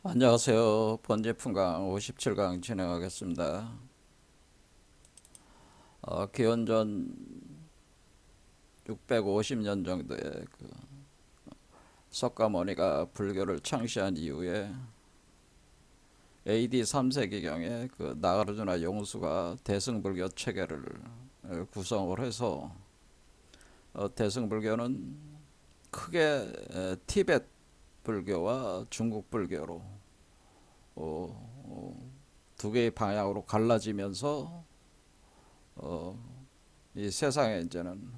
안녕하세요. 번제품강 57강 진행하겠습니다. 기원전 650년 정도에 그 석가모니가 불교를 창시한 이후에 AD 3세기경에 그 나가르주나 용수가 대승불교 체계를 구성을 해서 대승불교는 크게 티베트 불교와 중국 불교로 두 개의 방향으로 갈라지면서 이 세상에 이제는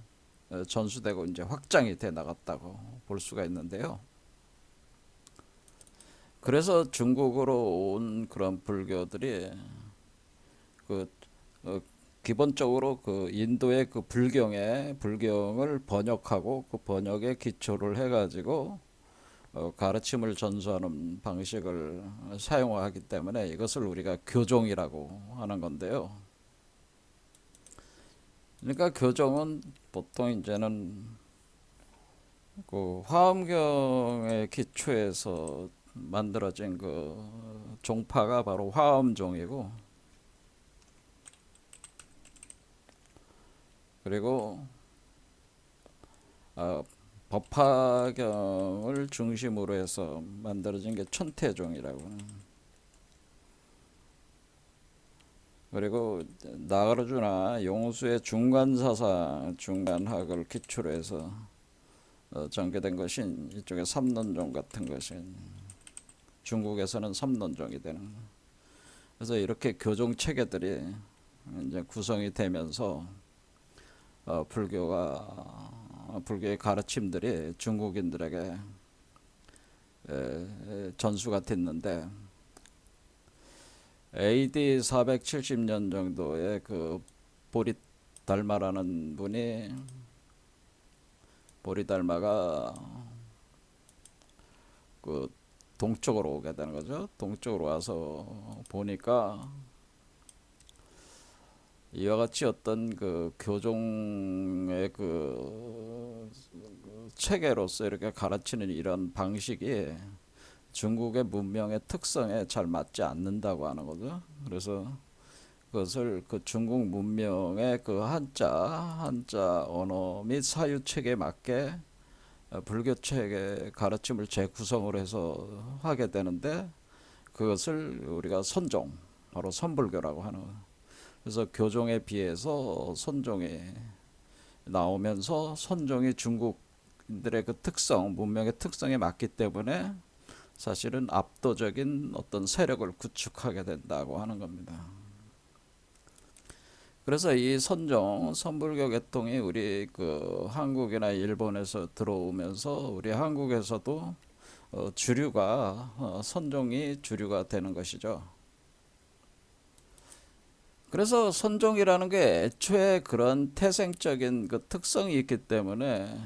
전수되고 이제 확장이 돼 나갔다고 볼 수가 있는데요. 그래서 중국으로 온 그런 불교들이 그 어, 기본적으로 그 인도의 그 불경을 번역하고 그 번역에 기초를 해가지고 가르침을 전수하는 방식을 사용하기 때문에 이것을 우리가 교종이라고 하는 건데요. 그러니까 교종은 보통 이제는 그 화엄경의 기초에서 만들어진 그 종파가 바로 화엄종이고, 그리고 어, 법화경을 중심으로 해서 만들어진 게 천태종이라고. 그리고 나가르주나 용수의 중간사상, 중간학을 기초로 해서 전개된 것이 이쪽에 삼론종 같은 것이 중국에서는 삼론종이 되는. 그래서 이렇게 교종 체계들이 이제 구성이 되면서 불교의 가르침들이 중국인들에게 전수가 됐는데, AD 470년 정도에 그 보리달마라는 분이, 보리달마가 그 동쪽으로 오게 되는 거죠. 동쪽으로 와서 보니까 이와 같이 어떤 그 교종의 그 체계로서 이렇게 가르치는 이런 방식이 중국의 문명의 특성에 잘 맞지 않는다고 하는 거죠. 그래서 그것을 그 중국 문명의 그 한자 언어 및 사유 체계에 맞게 불교 체계 가르침을 재구성을 해서 하게 되는데, 그것을 우리가 선종, 바로 선불교라고 하는 거예요. 그래서 교종에 비해서 선종이 나오면서 선종이 중국인들의 그 특성, 문명의 특성에 맞기 때문에 사실은 압도적인 어떤 세력을 구축하게 된다고 하는 겁니다. 그래서 이 선불교 계통이 우리 그 한국이나 일본에서 들어오면서 우리 한국에서도 주류가 선종이 주류가 되는 것이죠. 그래서 선종이라는 게 애초에 그런 태생적인 그 특성이 있기 때문에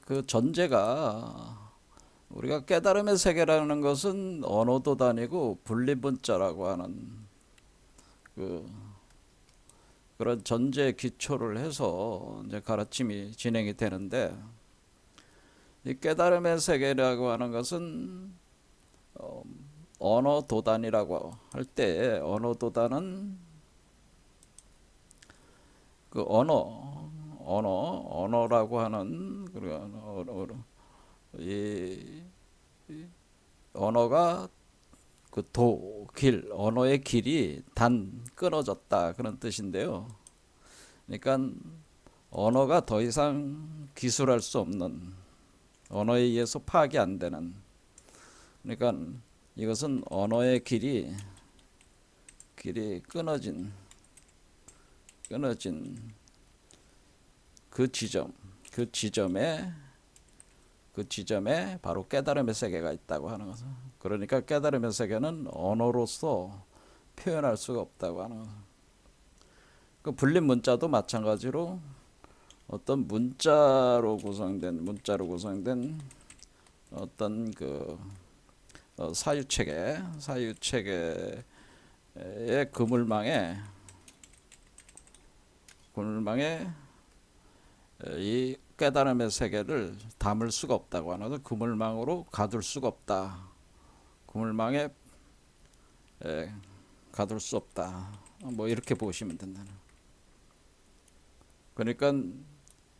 그 전제가, 우리가 깨달음의 세계라는 것은 언어도 다니고 분리문자라고 하는 그 그런 전제 기초를 해서 이제 가르침이 진행이 되는데, 이 깨달음의 세계라고 하는 것은 어, 언어 도단이라고 할 때, 언어 도단은 그 언어라고 하는 그런 이 언어가 그 언어의 길이 끊어졌다, 그런 뜻인데요. 그러니까 언어가 더 이상 기술할 수 없는, 언어에 의해서 파악이 안 되는, 그러니까 이것은 언어의 길이 끊어진 그 지점, 그 지점에 그 지점에 바로 깨달음의 세계가 있다고 하는 것은, 그러니까 깨달음의 세계는 언어로서 표현할 수가 없다고 하는 것은. 그 불린 문자도 마찬가지로 어떤 문자로 구성된 어떤 그 사유체계의 그물망에 이 깨달음의 세계를 담을 수가 없다고 하는, 그물망으로 가둘 수가 없다. 그물망에 가둘 수 없다. 뭐 이렇게 보시면 된다. 그러니까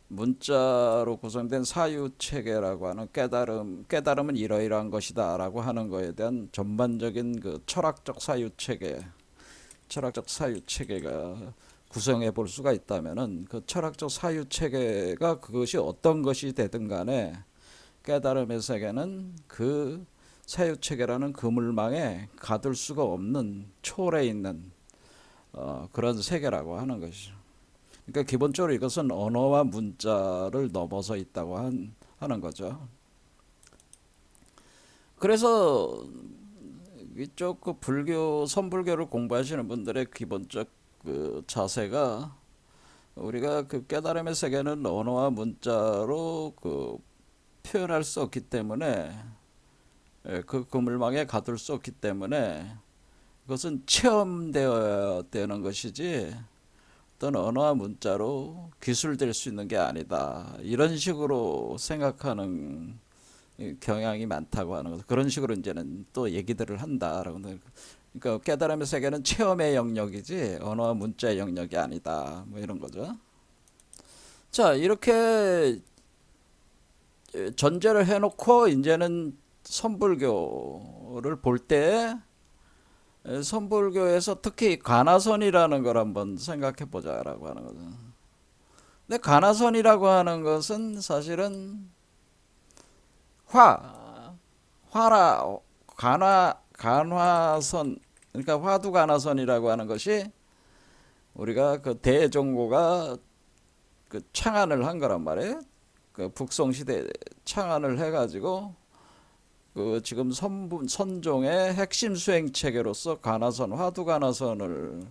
문자로 구성된 사유체계라고 하는 깨달음은 이러이러한 것이다라고 하는 거에 대한 전반적인 그 철학적 사유체계가 구성해 볼 수가 있다면은 그 철학적 사유체계가 그것이 어떤 것이 되든 간에 깨달음의 세계는 그 사유체계라는 그물망에 가둘 수가 없는 초월해 있는 그런 세계라고 하는 것이죠. 그러니까 기본적으로 이것은 언어와 문자를 넘어서 있다고 하는 거죠. 그래서 이쪽 그 선불교를 공부하시는 분들의 기본적 그 자세가 우리가 그 깨달음의 세계는 언어와 문자로 그 표현할 수 없기 때문에 그 그물망에 가둘 수 없기 때문에 그것은 체험되어야 되는 것이지 어떤 언어와 문자로 기술될 수 있는 게 아니다. 이런 식으로 생각하는 경향이 많다고 하는 것. 그런 식으로 이제는 또 얘기들을 한다라고. 그러니까 깨달음의 세계는 체험의 영역이지 언어와 문자의 영역이 아니다. 뭐 이런 거죠. 자, 이렇게 전제를 해놓고 이제는 선불교를 볼 때 선불교에서 특히 가나선이라는 걸 한번 생각해 보자라고 하는 거죠. 근데 가나선이라고 하는 것은 사실은 화라 간화선, 그러니까 화두간화선이라고 하는 것이 우리가 그 대종고가 그 창안을 한 거란 말이에요. 그 북송시대 창안을 해가지고 그 지금 선종의 핵심 수행 체계로서 간화선, 화두간화선을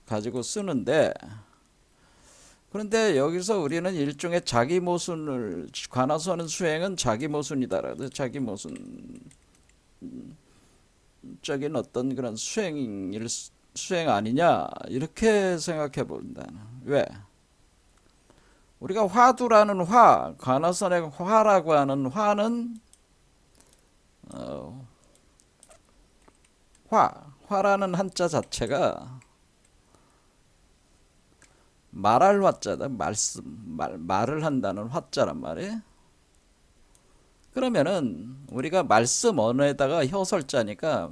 가지고 쓰는데, 그런데 여기서 우리는 일종의 자기 모순을, 관화선은 수행은 자기 모순이다. 자기 모순적인 어떤 그런 수행 아니냐 이렇게 생각해 본다. 왜? 우리가 화두라는 관화선의 화라고 하는 화는 화라는 한자 자체가 말할 화자다. 말을 한다는 화자란 말이에요. 그러면은 우리가 말씀 언어에다가 혀설자니까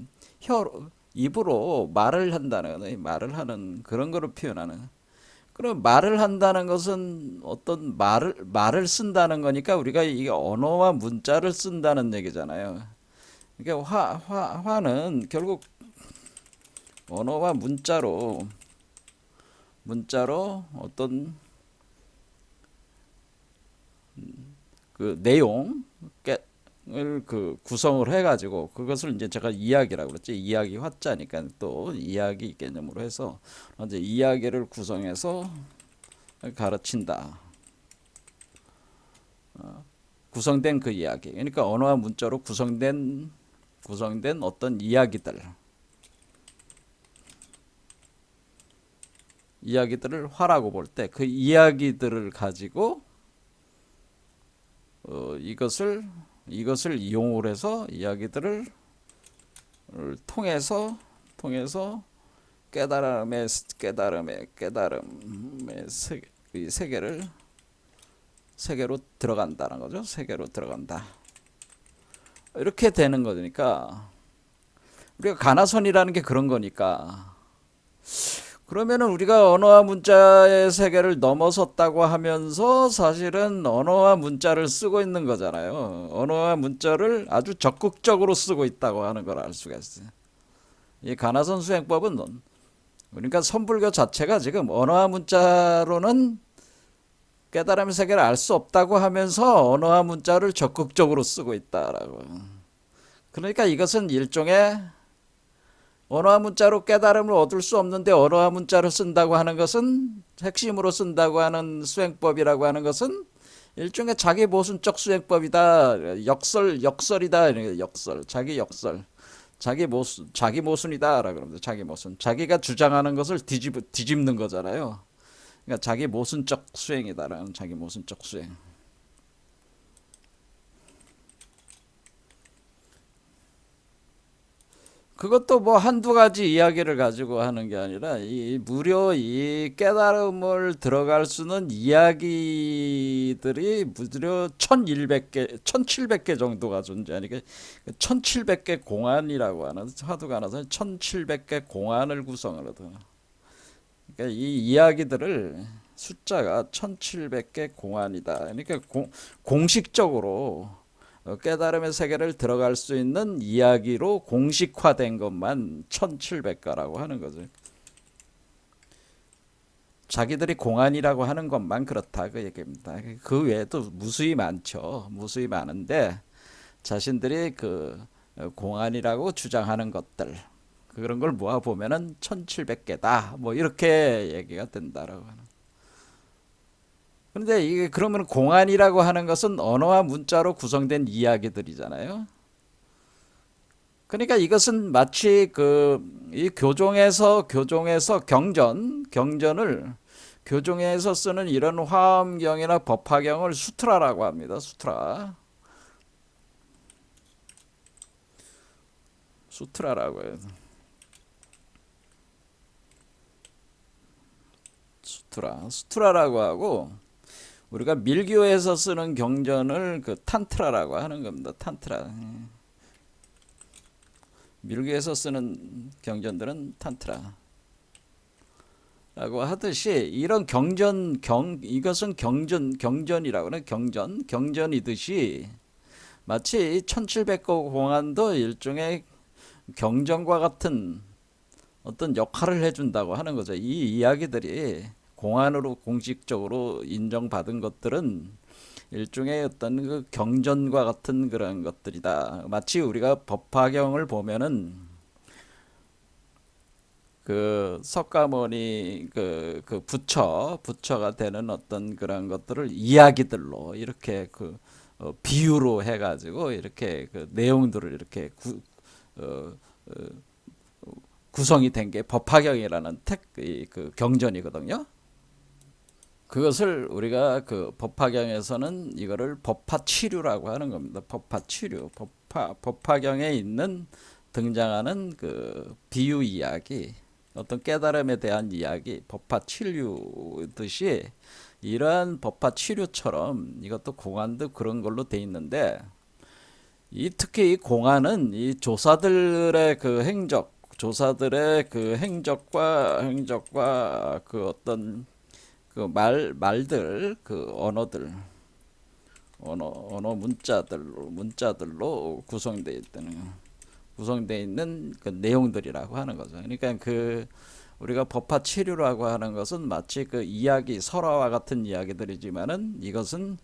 입으로 말을 한다는, 말을 하는 그런 거를 표현하는. 그럼 말을 한다는 것은 어떤 말을 쓴다는 거니까 우리가 이게 언어와 문자를 쓴다는 얘기잖아요. 그러니까 화는 결국 언어와 문자로 어떤 그 내용을 그 구성을 해가지고 그것을 이제 제가 이야기라고 그랬지. 이야기 화자니까 또 이야기 개념으로 해서 이제 이야기를 구성해서 가르친다. 구성된 그 이야기. 그러니까 언어와 문자로 구성된 어떤 이야기들을 화라고 볼 때 그 이야기들을 가지고 이것을 이용을 해서 이야기들을 통해서 깨달음의 세계로 들어간다는 거죠. 세계로 들어간다. 이렇게 되는 거니까 우리가 가나선이라는 게 그런 거니까, 그러면은 우리가 언어와 문자의 세계를 넘어섰다고 하면서 사실은 언어와 문자를 쓰고 있는 거잖아요. 언어와 문자를 아주 적극적으로 쓰고 있다고 하는 걸 알 수가 있어요. 이 가나선 수행법은 그러니까 선불교 자체가 지금 언어와 문자로는 깨달음의 세계를 알 수 없다고 하면서 언어와 문자를 적극적으로 쓰고 있다라고. 그러니까 이것은 일종의 언어와 문자로 깨달음을 얻을 수 없는데 언어와 문자를 쓴다고 하는 것은, 핵심으로 쓴다고 하는 수행법이라고 하는 것은 일종의 자기 모순적 수행법이다. 역설이다. 자기 모순이다라고 그럽니다. 자기 모순. 자기가 주장하는 것을 뒤집는 거잖아요. 그러니까 자기 모순적 수행이다라는, 자기 모순적 수행. 그것도 뭐 한두 가지 이야기를 가지고 하는 게 아니라 이 무려 이 깨달음을 들어갈 수 있는 이야기들이 무려 1100개, 1700개 정도가 존재하니까 1700개 공안이라고 하는 화두가 나서 1700개 공안을 구성을 하거든. 그러니까 이 이야기들을 숫자가 1700개 공안이다. 그러니까 공식적으로 깨달음의 세계를 들어갈 수 있는 이야기로 공식화된 것만 1700가라고 하는 거죠. 자기들이 공안이라고 하는 것만 그렇다 그 얘기입니다. 그 외에도 무수히 많죠. 무수히 많은데 자신들이 그 공안이라고 주장하는 것들 그런 걸 모아 보면은 1700개다. 뭐 이렇게 얘기가 된다라고 하는. 그런데 이게 그러면 공안이라고 하는 것은 언어와 문자로 구성된 이야기들이잖아요. 그러니까 이것은 마치 이 교종에서 경전을 교종에서 쓰는 이런 화엄경이나 법화경을 수트라라고 합니다. 수트라라고 해요. 수트라라고 하고 우리가 밀교에서 쓰는 경전을 그 탄트라라고 하는 겁니다. 탄트라. 밀교에서 쓰는 경전들은 탄트라라고 하듯이 이런 이것은 경전이라고 하는 경전이듯이 마치 1700거 공안도 일종의 경전과 같은 어떤 역할을 해준다고 하는 거죠. 이 이야기들이 공안으로 공식적으로 인정받은 것들은 일종의 어떤 그 경전과 같은 그런 것들이다. 마치 우리가 법화경을 보면은 그 석가모니 부처가 되는 어떤 그런 것들을 이야기들로 이렇게 비유로 해가지고 이렇게 그 내용들을 이렇게 어, 어, 구성이 된 게 법화경이라는 그 경전이거든요. 그것을 우리가 그 법화경에서는 이거를 법화치류라고 하는 겁니다. 법화치류, 법화경에 있는 등장하는 그 비유 이야기, 어떤 깨달음에 대한 이야기, 법화치류듯이 이러한 법화치류처럼 이것도 공안도 그런 걸로 돼 있는데 특히 이 공안은 이 조사들의 그 행적과 그 어떤 그 말들, 그 언어 문자들로 구성되어 있는 그 내용들이라고 하는 거죠. 그러니까 우리가 법화 치료라고 하는 것은 마치 그 이야기 설화와 같은 이야기들이지만은 이것은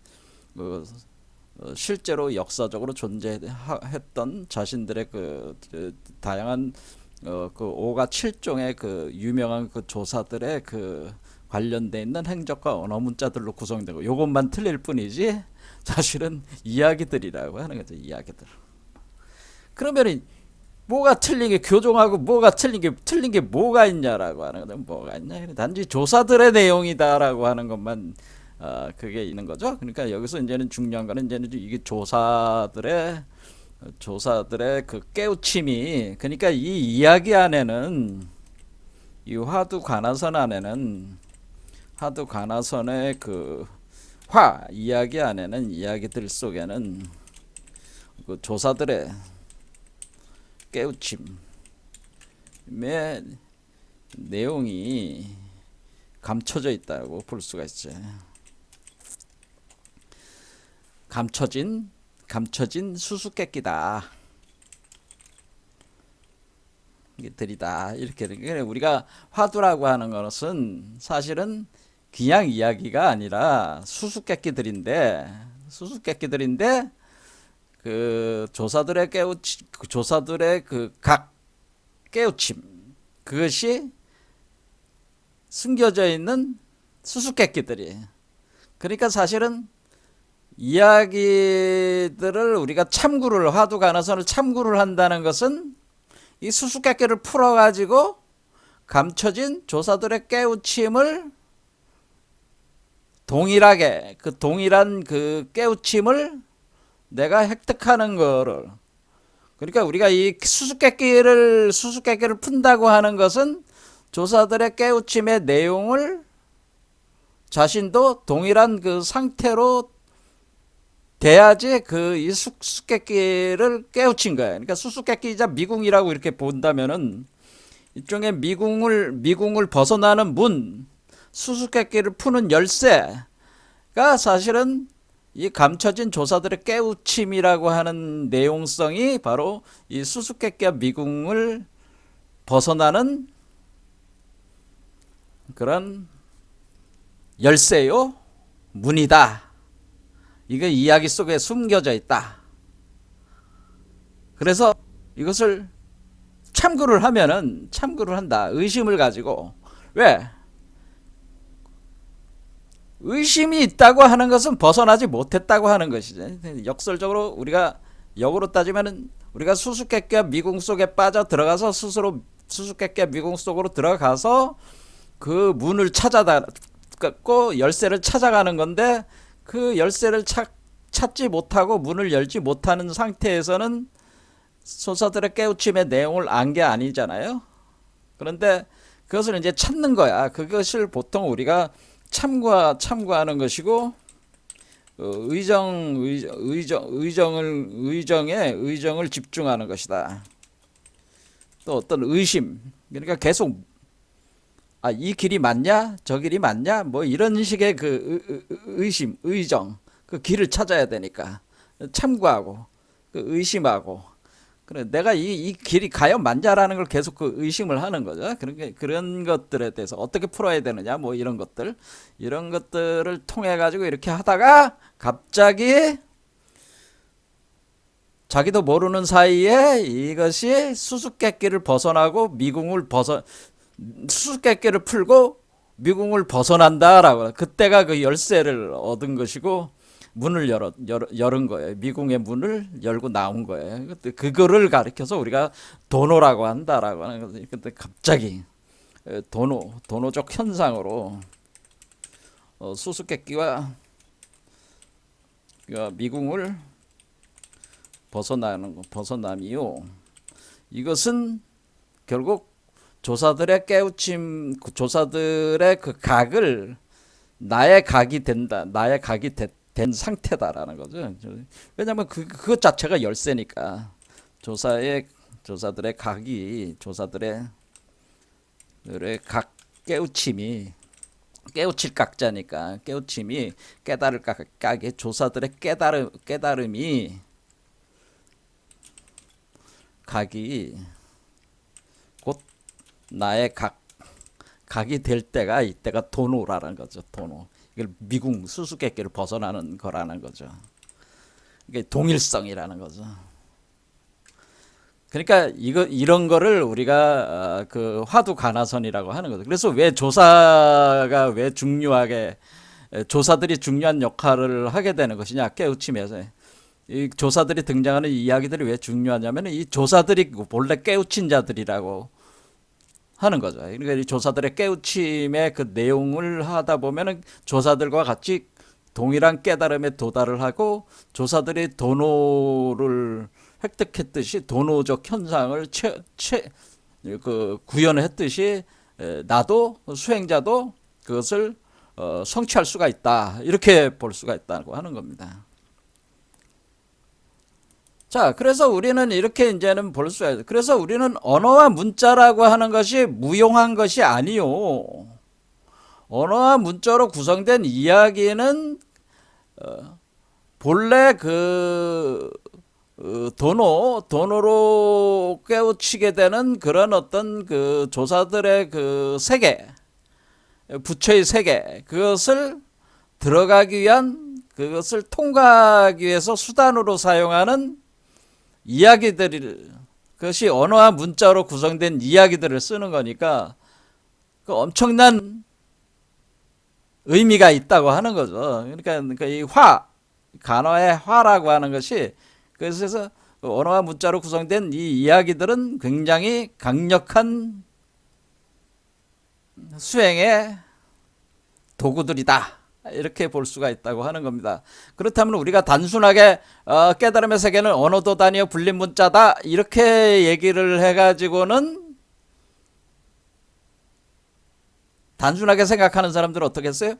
그 실제로 역사적으로 존재했던 자신들의 다양한 그 5가 7종의 그 유명한 그 조사들의 그 관련돼 있는 행적과 언어 문자들로 구성되고 요것만 틀릴 뿐이지 사실은 이야기들이라고 하는 거죠. 이야기들. 그러면 뭐가 틀린 게 교종하고 뭐가 틀린 게 뭐가 있냐라고 하는 거죠. 뭐가 있냐? 단지 조사들의 내용이다라고 하는 것만 그게 있는 거죠. 그러니까 여기서 이제는 중요한 거는 이제는 이게 조사들의 그 깨우침이 그러니까 이 이야기 안에는 이 화두 관화선의 그 이야기 안에는 이야기들 속에는 그 조사들의 깨우침의 내용이 감춰져 있다고 볼 수가 있죠. 감춰진 수수께끼다. 들이다 이렇게 우리가 화두라고 하는 것은 사실은 그냥 이야기가 아니라 수수께끼들인데 그 조사들의 그 각 깨우침 그것이 숨겨져 있는 수수께끼들이 그러니까 사실은 이야기들을 우리가 화두 관화선을 참고를 한다는 것은 이 수수께끼를 풀어가지고 감춰진 조사들의 깨우침을 동일한 그 깨우침을 내가 획득하는 거를 그러니까 우리가 이 수수께끼를 푼다고 하는 것은 조사들의 깨우침의 내용을 자신도 동일한 그 상태로 돼야지 그 이 수수께끼를 깨우친 거예요. 그러니까 수수께끼이자 미궁이라고 이렇게 본다면은 일종의 미궁을 벗어나는 문, 수수께끼를 푸는 열쇠가 사실은 이 감춰진 조사들의 깨우침이라고 하는 내용성이 바로 이 수수께끼와 미궁을 벗어나는 그런 열쇠요, 문이다. 이게 이야기 속에 숨겨져 있다. 그래서 이것을 참고를 한다. 의심을 가지고. 왜? 의심이 있다고 하는 것은 벗어나지 못했다고 하는 것이죠. 역설적으로 우리가 역으로 따지면은 우리가 수수께끼와 미궁 속에 빠져 들어가서 스스로 수수께끼와 미궁 속으로 들어가서 그 문을 찾고 열쇠를 찾아가는 건데 그 열쇠를 찾지 못하고 문을 열지 못하는 상태에서는 조사들의 깨우침의 내용을 안 게 아니잖아요. 그런데 그것을 이제 찾는 거야. 그것을 보통 우리가 참고하는 것이고 의정을 집중하는 것이다. 또 어떤 의심, 그러니까 계속 이 길이 맞냐, 저 길이 맞냐, 뭐 이런 식의 그 의심, 의정, 그 길을 찾아야 되니까 참고하고 그 의심하고. 그래, 내가 이 길이 과연 맞냐라는 걸 계속 그 의심을 하는 거죠. 그런 것들에 대해서 어떻게 풀어야 되느냐, 뭐 이런 것들을 통해 가지고 이렇게 하다가 갑자기 자기도 모르는 사이에 이것이 수수께끼를 벗어나고 수수께끼를 풀고 미궁을 벗어난다라고. 그때가 그 열쇠를 얻은 것이고 문을 열은 거예요. 미궁의 문을 열고 나온 거예요. 그거를 가리켜서 우리가 도노라고 한다라고 하는 거죠. 근데 갑자기 도노적 현상으로 수수께끼와 미궁을 벗어남이요. 이것은 결국 조사들의 깨우침, 조사들의 그 각을 나의 각이 된 상태다라는 거죠. 왜냐하면 그것 자체가 열쇠니까. 조사들의 각이, 조사들의 각 깨우침이, 깨우칠 각자니까 깨우침이 깨달을 각에 조사들의 깨달음이 각이 곧 나의 각이 될 때가 이때가 도노라는 거죠. 도노. 이걸 미궁 수수께끼를 벗어나는 거라는 거죠. 이게 동일성이라는 거죠. 그러니까 이런 거를 우리가 그 화두가나선이라고 하는 거죠. 그래서 왜 조사들이 중요한 역할을 하게 되는 것이냐, 깨우침에서. 이 조사들이 등장하는 이야기들이 왜 중요하냐면 이 조사들이 본래 깨우친 자들이라고 하는 거죠. 그러니까 이 조사들의 깨우침의 그 내용을 하다 보면은 조사들과 같이 동일한 깨달음에 도달을 하고 조사들이 도노를 획득했듯이 도노적 현상을 구현했듯이 나도 수행자도 그것을 성취할 수가 있다. 이렇게 볼 수가 있다고 하는 겁니다. 자, 그래서 우리는 이렇게 이제는 볼 수가 있어요. 그래서 우리는 언어와 문자라고 하는 것이 무용한 것이 아니요. 언어와 문자로 구성된 이야기는 본래 도노로 깨우치게 되는 그런 어떤 그 조사들의 그 세계, 부처의 세계, 그것을 들어가기 위한, 그것을 통과하기 위해서 수단으로 사용하는 이야기들을, 그것이 언어와 문자로 구성된 이야기들을 쓰는 거니까 그 엄청난 의미가 있다고 하는 거죠. 그러니까 이 간어의 화라고 하는 것이, 그래서 언어와 문자로 구성된 이 이야기들은 굉장히 강력한 수행의 도구들이다. 이렇게 볼 수가 있다고 하는 겁니다. 그렇다면 우리가 단순하게 깨달음의 세계는 언어도 단위의 불림 문자다 이렇게 얘기를 해가지고는 단순하게 생각하는 사람들은 어떻게 했어요?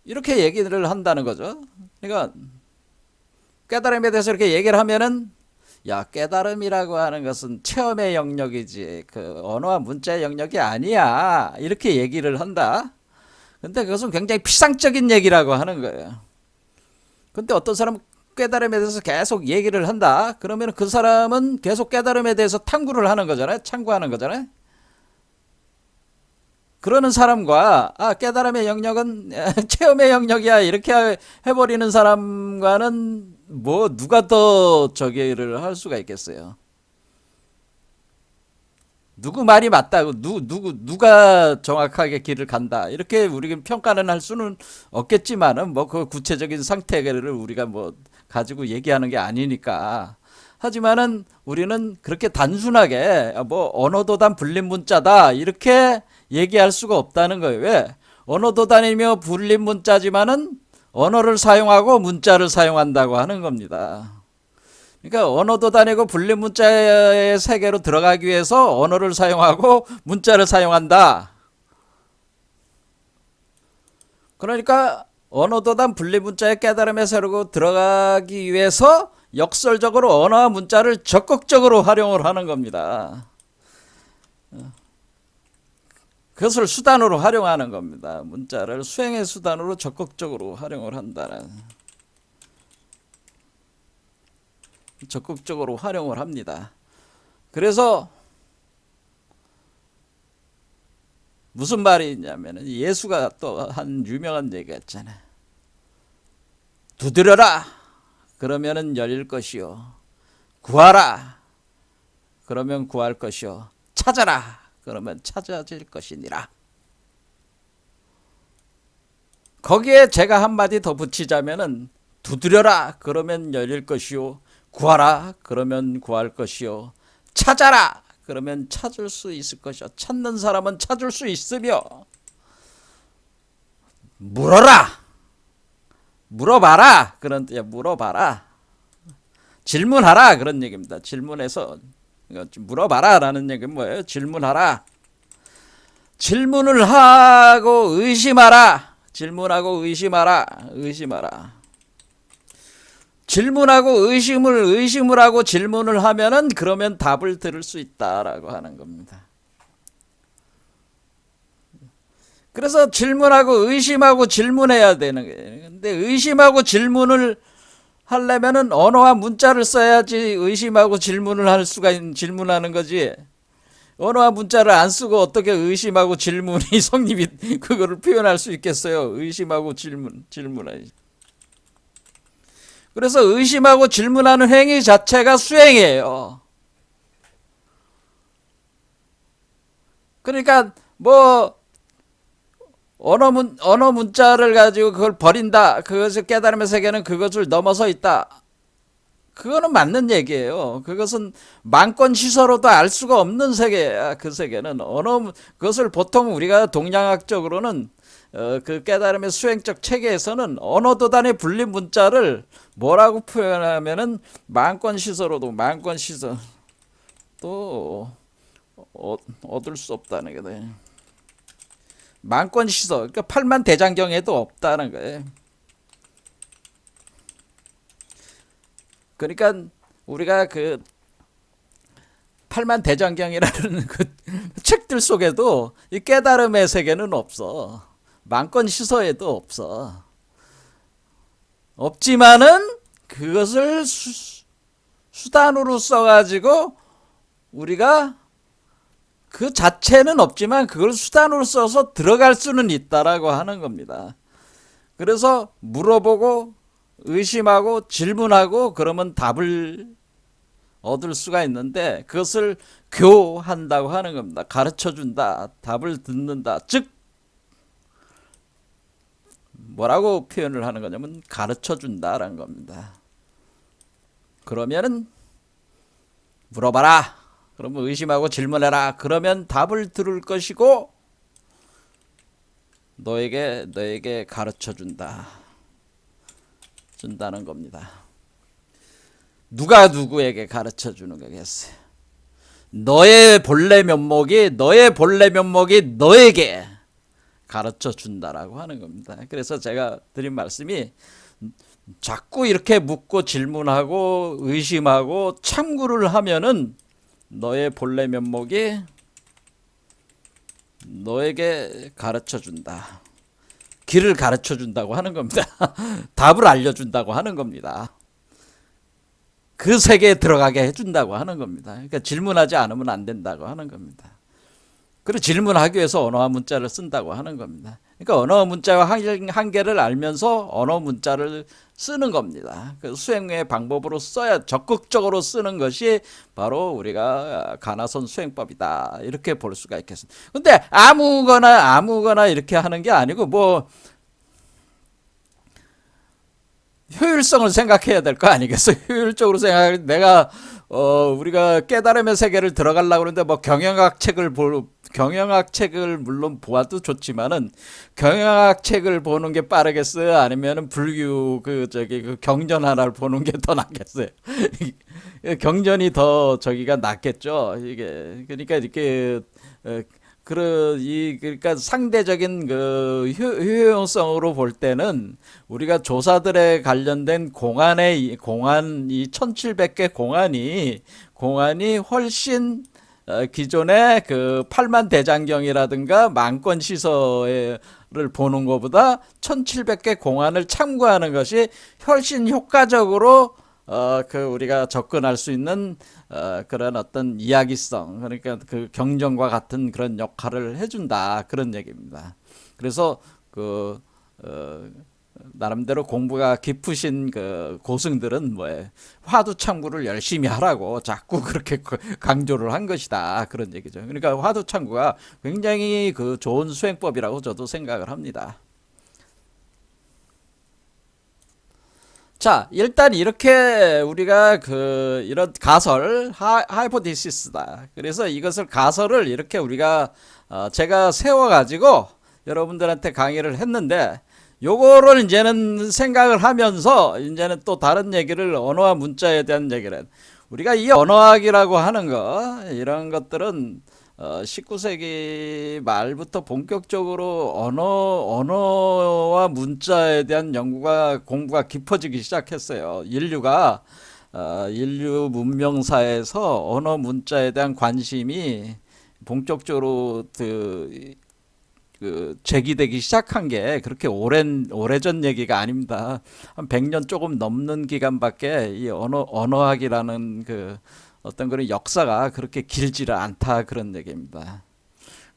이렇게 얘기를 한다는 거죠. 그러니까 깨달음에 대해서 이렇게 얘기를 하면은 야, 깨달음이라고 하는 것은 체험의 영역이지 그 언어와 문자의 영역이 아니야 이렇게 얘기를 한다. 근데 그것은 굉장히 피상적인 얘기라고 하는 거예요. 근데 어떤 사람은 깨달음에 대해서 계속 얘기를 한다. 그러면 그 사람은 계속 깨달음에 대해서 탐구를 하는 거잖아요. 참고하는 거잖아요. 그러는 사람과 깨달음의 영역은 체험의 영역이야 이렇게 해버리는 사람과는 뭐 누가 더 저기를 할 수가 있겠어요. 누구 말이 맞다고 누가 정확하게 길을 간다 이렇게 우리가 평가는 할 수는 없겠지만은 뭐 그 구체적인 상태를 우리가 뭐 가지고 얘기하는 게 아니니까. 하지만은 우리는 그렇게 단순하게 뭐 언어도단 불림 문자다 이렇게 얘기할 수가 없다는 거예요. 왜? 언어도단이며 불림 문자지만은 언어를 사용하고 문자를 사용한다고 하는 겁니다. 그러니까 언어도 다니고 불림 문자의 세계로 들어가기 위해서 언어를 사용하고 문자를 사용한다. 그러니까 언어도단 불림 문자의 깨달음의 세계로 들어가기 위해서 역설적으로 언어와 문자를 적극적으로 활용을 하는 겁니다. 그것을 수단으로 활용하는 겁니다. 문자를 수행의 수단으로 적극적으로 활용을 한다는. 적극적으로 활용을 합니다. 그래서 무슨 말이 있냐면 예수가 또 한 유명한 얘기가 있잖아요. 두드려라 그러면은 열릴 것이요, 구하라 그러면 구할 것이요, 찾아라 그러면 찾아질 것이니라. 거기에 제가 한마디 더 붙이자면은 두드려라 그러면 열릴 것이요, 구하라 그러면 구할 것이요, 찾아라 그러면 찾을 수 있을 것이요, 찾는 사람은 찾을 수 있으며, 물어라 물어봐라 그런 뜻이야. 물어봐라 질문하라 그런 얘기입니다. 질문해서 물어봐라 라는 얘기는 뭐예요? 질문하라. 질문을 하고 의심하라. 질문하고 의심하라. 의심하라. 질문하고 의심을 하고 질문을 하면은 그러면 답을 들을 수 있다라고 하는 겁니다. 그래서 질문하고 의심하고 질문해야 되는 거예요. 근데 의심하고 질문을 하려면은 언어와 문자를 써야지 의심하고 질문을 할 수가 있는, 질문하는 거지. 언어와 문자를 안 쓰고 어떻게 의심하고 질문이 성립이 그거를 표현할 수 있겠어요? 의심하고 질문하지. 그래서 의심하고 질문하는 행위 자체가 수행이에요. 그러니까 뭐 언어 문자를 가지고 그걸 버린다. 그것을 깨달음의 세계는 그것을 넘어서 있다. 그거는 맞는 얘기예요. 그것은 만권 시서로도 알 수가 없는 세계야. 그 세계는 그것을 보통 우리가 동양학적으로는 그 깨달음의 수행적 체계에서는 언어도단의 분리 문자를 뭐라고 표현하면은 만권 시서로도 얻을 수 없다는 게. 만권 시서, 그러니까 팔만 대장경에도 없다는 거예요. 그러니까 우리가 그 팔만 대장경이라는 그 책들 속에도 이 깨달음의 세계는 없어. 만권 시서에도 없어. 없지만은 그것을 수단으로 써가지고 우리가 그 자체는 없지만 그걸 수단으로 써서 들어갈 수는 있다라고 하는 겁니다. 그래서 물어보고 의심하고 질문하고 그러면 답을 얻을 수가 있는데 그것을 교한다고 하는 겁니다. 가르쳐준다, 답을 듣는다. 즉 뭐라고 표현을 하는 거냐면 가르쳐준다라는 겁니다. 그러면은 물어봐라. 그러면 의심하고 질문해라. 그러면 답을 들을 것이고, 너에게 가르쳐 준다는 겁니다. 누가 누구에게 가르쳐 주는 거겠어요? 너의 본래 면목이 너에게 가르쳐 준다라고 하는 겁니다. 그래서 제가 드린 말씀이 자꾸 이렇게 묻고 질문하고 의심하고 참고를 하면은 너의 본래 면목이 너에게 가르쳐 준다. 길을 가르쳐 준다고 하는 겁니다. 답을 알려준다고 하는 겁니다. 그 세계에 들어가게 해준다고 하는 겁니다. 그러니까 질문하지 않으면 안 된다고 하는 겁니다. 그리고 질문하기 위해서 언어와 문자를 쓴다고 하는 겁니다. 그러니까 언어와 문자와 한계를 알면서 언어 문자를 쓰는 겁니다. 그 수행의 방법으로 적극적으로 쓰는 것이 바로 우리가 가나선 수행법이다. 이렇게 볼 수가 있겠습니다. 근데 아무거나 이렇게 하는 게 아니고 효율성을 생각해야 될 거 아니겠어요? 효율적으로 내가 우리가 깨달음의 세계를 들어가려고 그러는데 경영학 책을 물론 보아도 좋지만은 경영학 책을 보는 게 빠르겠어요? 아니면은 불교 그 경전 하나를 보는 게 더 낫겠어요? 경전이 더 저기가 낫겠죠. 이게 그러니까 이렇게 그러니까 상대적인 그 효용성으로 볼 때는 우리가 조사들에 관련된 이 1700개 공안이 훨씬 기존의 그 팔만대장경이라든가 만권시서를 보는 것보다 1700개 공안을 참고하는 것이 훨씬 효과적으로 우리가 접근할 수 있는 그런 어떤 이야기성, 그러니까 그 경전과 같은 그런 역할을 해준다, 그런 얘기입니다. 그래서 나름대로 공부가 깊으신 그 고승들은 화두 참고를 열심히 하라고 자꾸 그렇게 강조를 한 것이다, 그런 얘기죠. 그러니까 화두 참고가 굉장히 그 좋은 수행법이라고 저도 생각을 합니다. 자, 일단 이렇게 우리가 이런 하이포테시스다. 그래서 이것을 가설을 이렇게 우리가 제가 세워가지고 여러분들한테 강의를 했는데, 요거를 이제는 생각을 하면서 이제는 또 다른 얘기를, 언어와 문자에 대한 얘기를, 우리가 이 언어학이라고 하는 이런 것들은 19세기 말부터 본격적으로 언어와 문자에 대한 공부가 깊어지기 시작했어요. 인류 문명사에서 언어 문자에 대한 관심이 본격적으로 제기되기 시작한 게 그렇게 오래전 얘기가 아닙니다. 한 100년 조금 넘는 기간밖에 이 언어학이라는 어떤 그런 역사가 그렇게 길지를 않다, 그런 얘기입니다.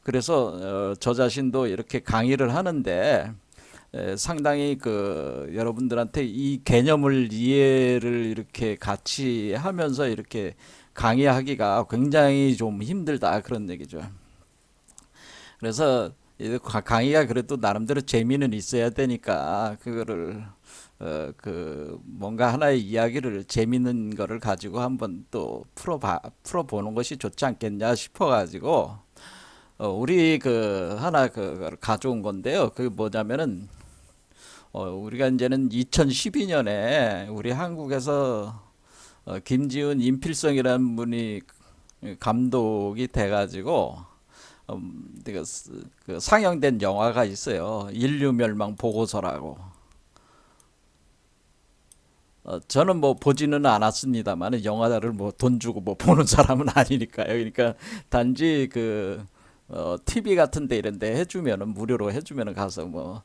그래서 저 자신도 이렇게 강의를 하는데 상당히 여러분들한테 이 개념을 이해를 이렇게 같이 하면서 이렇게 강의하기가 굉장히 좀 힘들다, 그런 얘기죠. 그래서 강의가 그래도 나름대로 재미는 있어야 되니까 그거를 뭔가 하나의 이야기를 재밌는 거를 가지고 한번 또 풀어보는 것이 좋지 않겠냐 싶어가지고 우리 하나 가져온 건데요. 그게 뭐냐면은 우리가 이제는 2012년에 우리 한국에서 김지훈 임필성이라는 분이 감독이 돼가지고 상영된 영화가 있어요. 인류 멸망 보고서라고. 저는 보지는 않았습니다만 영화를 돈 주고 보는 사람은 아니니까요. 그러니까 단지 TV 같은 데 이런 데 해주면은, 무료로 해주면은 가서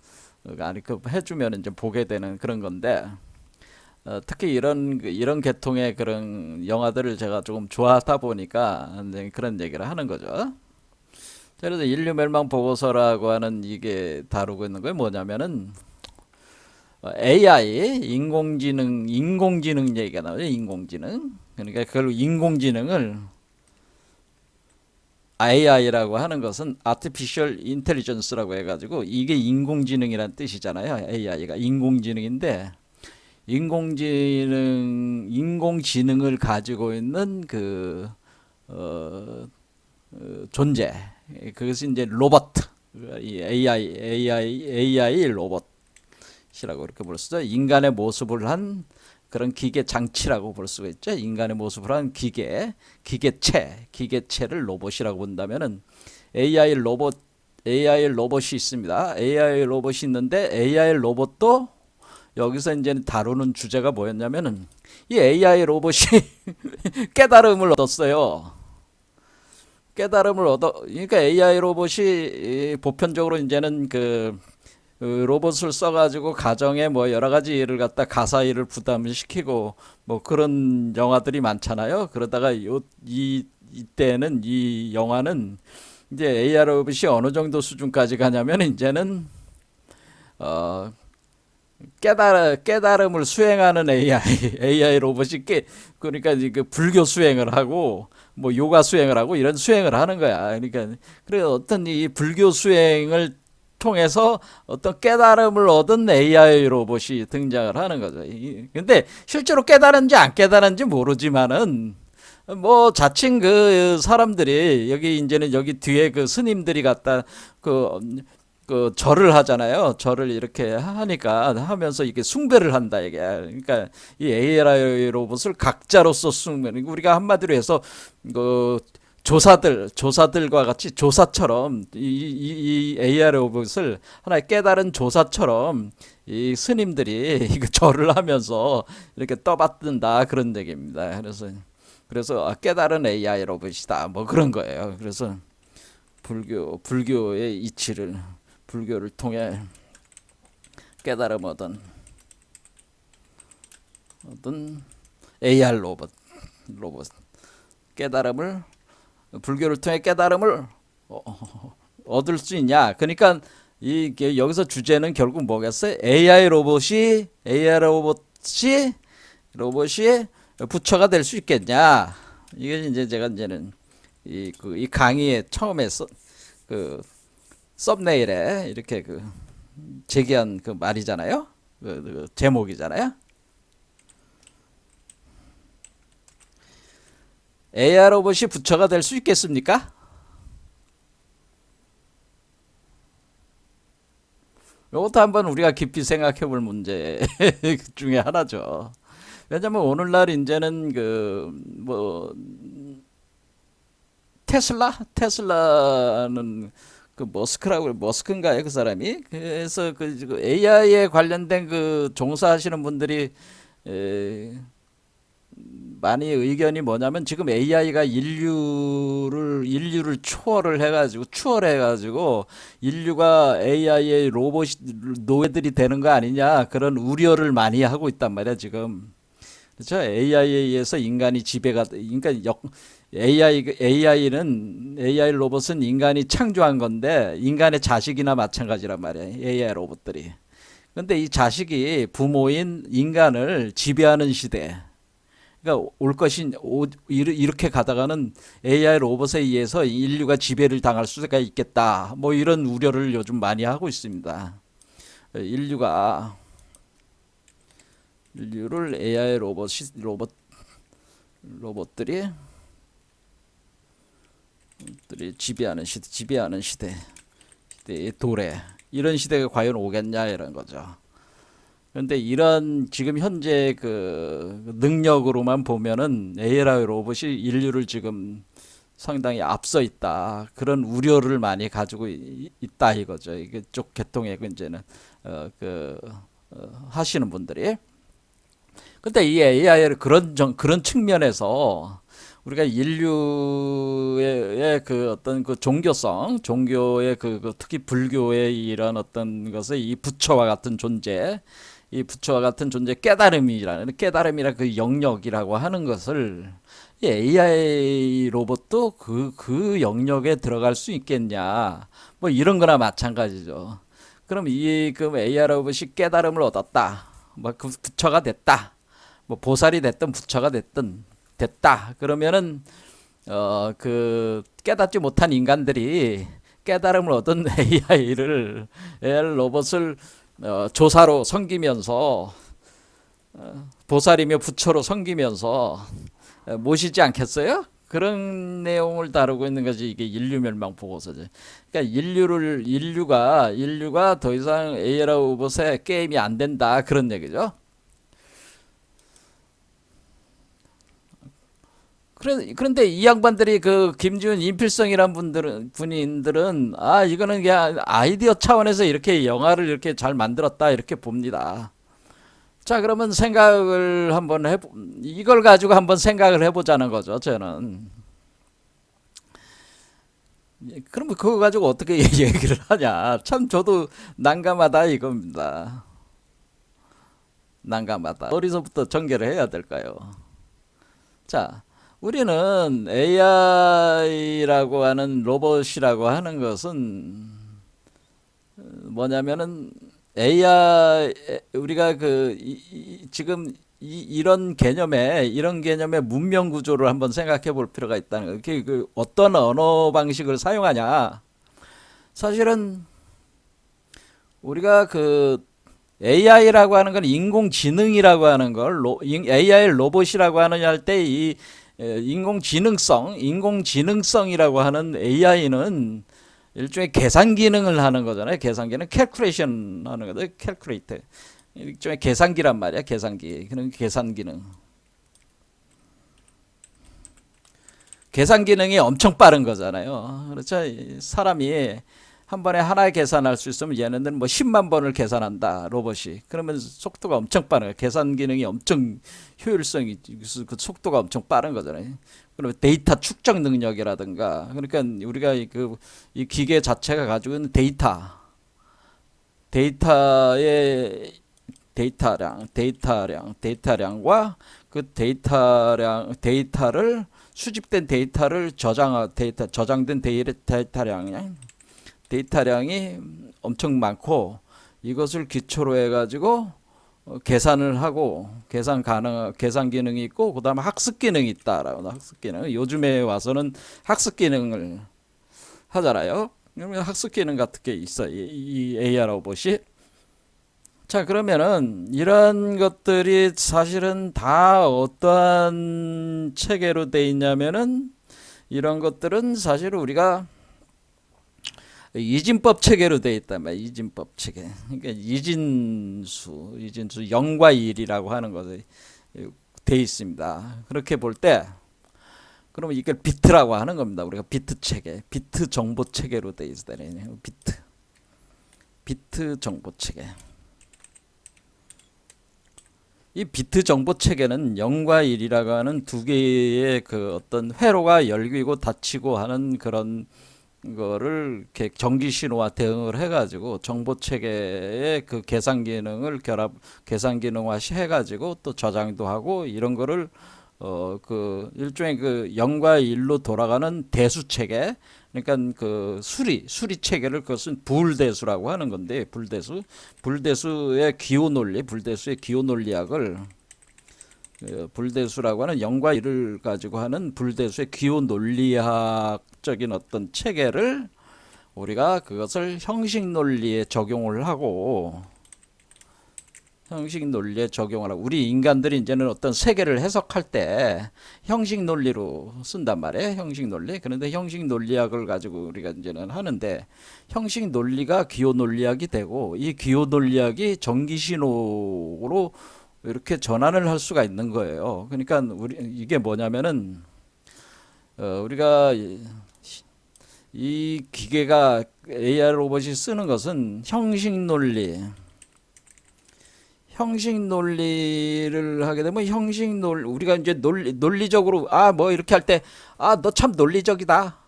해주면은 이제 보게 되는 그런 건데, 특히 이런 계통의 그런 영화들을 제가 조금 좋아하다 보니까 이제 그런 얘기를 하는 거죠. 그래서 인류 멸망 보고서라고 하는 이게 다루고 있는 게 뭐냐면은 AI, 인공지능 얘기가 나오죠. 인공지능. 그러니까 그걸 인공지능을 AI라고 하는 것은 Artificial Intelligence라고 해가지고 이게 인공지능이란 뜻이잖아요. AI가 인공지능인데, 인공지능을 가지고 있는 존재. 그것이 이제 로봇. 이 AI 로봇이라고 이렇게 볼 수도, 인간의 모습을 한 그런 기계 장치라고 볼 수가 있죠. 인간의 모습을 한 기계체를 로봇이라고 본다면은 AI 로봇이 있습니다. AI 로봇이 있는데 AI 로봇도 여기서 이제 다루는 주제가 뭐였냐면은 이 AI 로봇이 깨달음을 얻었어요. 그러니까 AI 로봇이 보편적으로 이제는 그 로봇을 써가지고 가정에 뭐 여러 가지 일을 갖다 가사 일을 부담을 시키고 뭐 그런 영화들이 많잖아요. 그러다가 이때는 이 영화는 이제 AI 로봇이 어느 정도 수준까지 가냐면 이제는 어 깨달음을 수행하는 AI 로봇이 그러니까 그 불교 수행을 하고 뭐 요가 수행을 하고 이런 수행을 하는 거야. 그러니까 그래 어떤 이 불교 수행을 통해서 어떤 깨달음을 얻은 AI 로봇이 등장을 하는 거죠. 근데 실제로 깨달은지 안 깨달은지 모르지만은 뭐 자칭 그 사람들이 여기 이제는 여기 뒤에 그 스님들이 갖다 그 절을 하잖아요. 절을 이렇게 하니까 하면서 이게 숭배를 한다 이게. 그러니까 이 AI 로봇을 각자로서 숭배. 우리가 한마디로 해서 그 조사들과 같이 조사처럼 이 AI 로봇을 하나의 깨달은 조사처럼 이 스님들이 이거 절을 하면서 이렇게 떠받든다 그런 얘기입니다. 그래서 깨달은 AI 로봇이다 뭐 그런 거예요. 그래서 불교의 이치를 불교를 통해 깨달음 얻은 AI 로봇 깨달음을 불교를 통해 깨달음을 얻을 수 있냐? 그러니까 이게 여기서 주제는 결국 뭐겠어요? 로봇이 부처가 될 수 있겠냐? 이게 이제 제가 이제는 이 강의의 처음에 그 썸네일에 이렇게 제기한 그 말이잖아요. 그 제목이잖아요. AI 로봇이 부처가 될 수 있겠습니까? 이것도 한번 우리가 깊이 생각해 볼 문제 중에 하나죠. 왜냐면 오늘날 이제는 뭐 테슬라는 머스크인가요 그 사람이? 그래서 그 AI에 관련된 그 종사하시는 분들이 많이 의견이 뭐냐면 지금 AI가 인류를 추월해가지고 인류가 AI의 노예들이 되는 거 아니냐 그런 우려를 많이 하고 있단 말이야 지금. 그렇죠? AI에 의해서 인간이 그러니까 AI 로봇은 인간이 창조한 건데 인간의 자식이나 마찬가지란 말이야. AI 로봇들이. 근데 이 자식이 부모인 인간을 지배하는 시대. 그러니까 이렇게 가다가는 AI 로봇에 의해서 인류가 지배를 당할 수가 있겠다. 뭐 이런 우려를 요즘 많이 하고 있습니다. 인류를 AI 로봇들이 지배하는 시대의 도래. 이런 시대가 과연 오겠냐 이런 거죠. 그런데 이런 지금 현재 그 능력으로만 보면은 AI 로봇이 인류를 지금 상당히 앞서 있다. 그런 우려를 많이 가지고 있다 이거죠. 이게 쪽 계통의 이제는 하시는 분들이. 근데 이 AI를 그런 측면에서 우리가 인류의 그 어떤 그 종교의 특히 불교의 이런 어떤 것의 이 부처와 같은 존재, 깨달음이라 그 영역이라고 하는 것을 이 AI 로봇도 그 영역에 들어갈 수 있겠냐, 뭐 이런 거나 마찬가지죠. 그럼 그 AI 로봇이 깨달음을 얻었다, 뭐 그 부처가 됐다, 뭐 보살이 됐든 부처가 됐다. 그러면은 그 깨닫지 못한 인간들이 깨달음을 얻은 AI 로봇을 조사로 섬기면서 보살이며 부처로 섬기면서 모시지 않겠어요? 그런 내용을 다루고 있는 것이 이게 인류 멸망 보고서죠. 그러니까 인류가 더 이상 에이라 로봇에 게임이 안 된다 그런 얘기죠. 그런데 이 양반들이 그 김지훈 인필성이란 분인들은 아 이거는 그냥 아이디어 차원에서 이렇게 영화를 이렇게 잘 만들었다 이렇게 봅니다. 자 그러면 생각을 한번 이걸 가지고 한번 생각을 해보자는 거죠 저는. 그러면 그거 가지고 어떻게 얘기를 하냐 참 저도 난감하다 이겁니다. 난감하다. 어디서부터 전개를 해야 될까요? 자 우리는 AI라고 하는 로봇이라고 하는 것은 뭐냐면은 AI 우리가 지금 이런 개념의 문명 구조를 한번 생각해 볼 필요가 있다는 거예요. 어떤 언어 방식을 사용하냐. 사실은 우리가 AI라고 하는 건 인공지능이라고 하는 걸 AI 로봇이라고 하느냐 할 때 이 인공지능성이라고 하는 AI는 일종의 계산 기능을 하는 거잖아요. 계산 기능, 캘큘레이션 하는 거죠. 캘큘레이터. 일종의 계산기란 말이야. 계산기. 그런 계산 기능. 계산 기능이 엄청 빠른 거잖아요. 그렇죠. 사람이 한 번에 하나 계산할 수 있으면 얘네들은 뭐 10만 번을 계산한다. 로봇이. 그러면 속도가 엄청 빠른 거예요. 계산 기능이 엄청 효율성이 그 속도가 엄청 빠른 거잖아요. 그리고 데이터 축적 능력이라든가 그러니까 우리가 이 기계 자체가 가지고 있는 데이터의 데이터량과 그 데이터를 수집된 저장된 데이터량이 엄청 많고 이것을 기초로 해가지고 계산을 하고 계산 기능이 있고 그다음에 학습 기능이 있다라고 학습 기능 요즘에 와서는 학습 기능을 하잖아요. 그러면 학습 기능 같은 게 있어 이 AR 로봇이. 자 그러면은 이런 것들이 사실은 다 어떠한 체계로 돼 있냐면은 이런 것들은 사실 우리가 이진법 체계로 되어 있단 말이에요. 이진법 체계. 그러니까 이진수 0과 1이라고 하는 것이 되어 있습니다. 그렇게 볼 때 그러면 이걸 비트라고 하는 겁니다. 우리가 비트 체계, 비트 정보 체계로 되어 있다네요. 비트 정보 체계. 이 비트 정보 체계는 0과 1이라고 하는 두 개의 어떤 회로가 열리고 닫히고 하는 그런 거를 이렇게 전기 신호와 대응을 해가지고 정보 체계의 계산 기능을 계산 기능화 해가지고 또 저장도 하고 이런 거를 일종의 0과 1로 돌아가는 대수 체계. 그러니까 수리 체계를 그것은 불대수라고 하는 건데 불대수의 기호 논리학을 불대수라고 하는 0과 1을 가지고 하는 불대수의 기호 논리학적인 어떤 체계를 우리가 그것을 형식 논리에 적용을 하고 우리 인간들이 이제는 어떤 세계를 해석할 때 형식 논리로 쓴단 말이에요. 형식 논리. 그런데 형식 논리학을 가지고 우리가 이제는 하는데 형식 논리가 기호 논리학이 되고 이 기호 논리학이 전기 신호로 이렇게 전환을 할 수가 있는 거예요. 그러니까 이게 뭐냐면은 우리가 이 기계가 AR 로봇이 쓰는 것은 형식 논리를 하게 되면 우리가 이제 논리적으로 뭐 이렇게 할 때 너 참 논리적이다.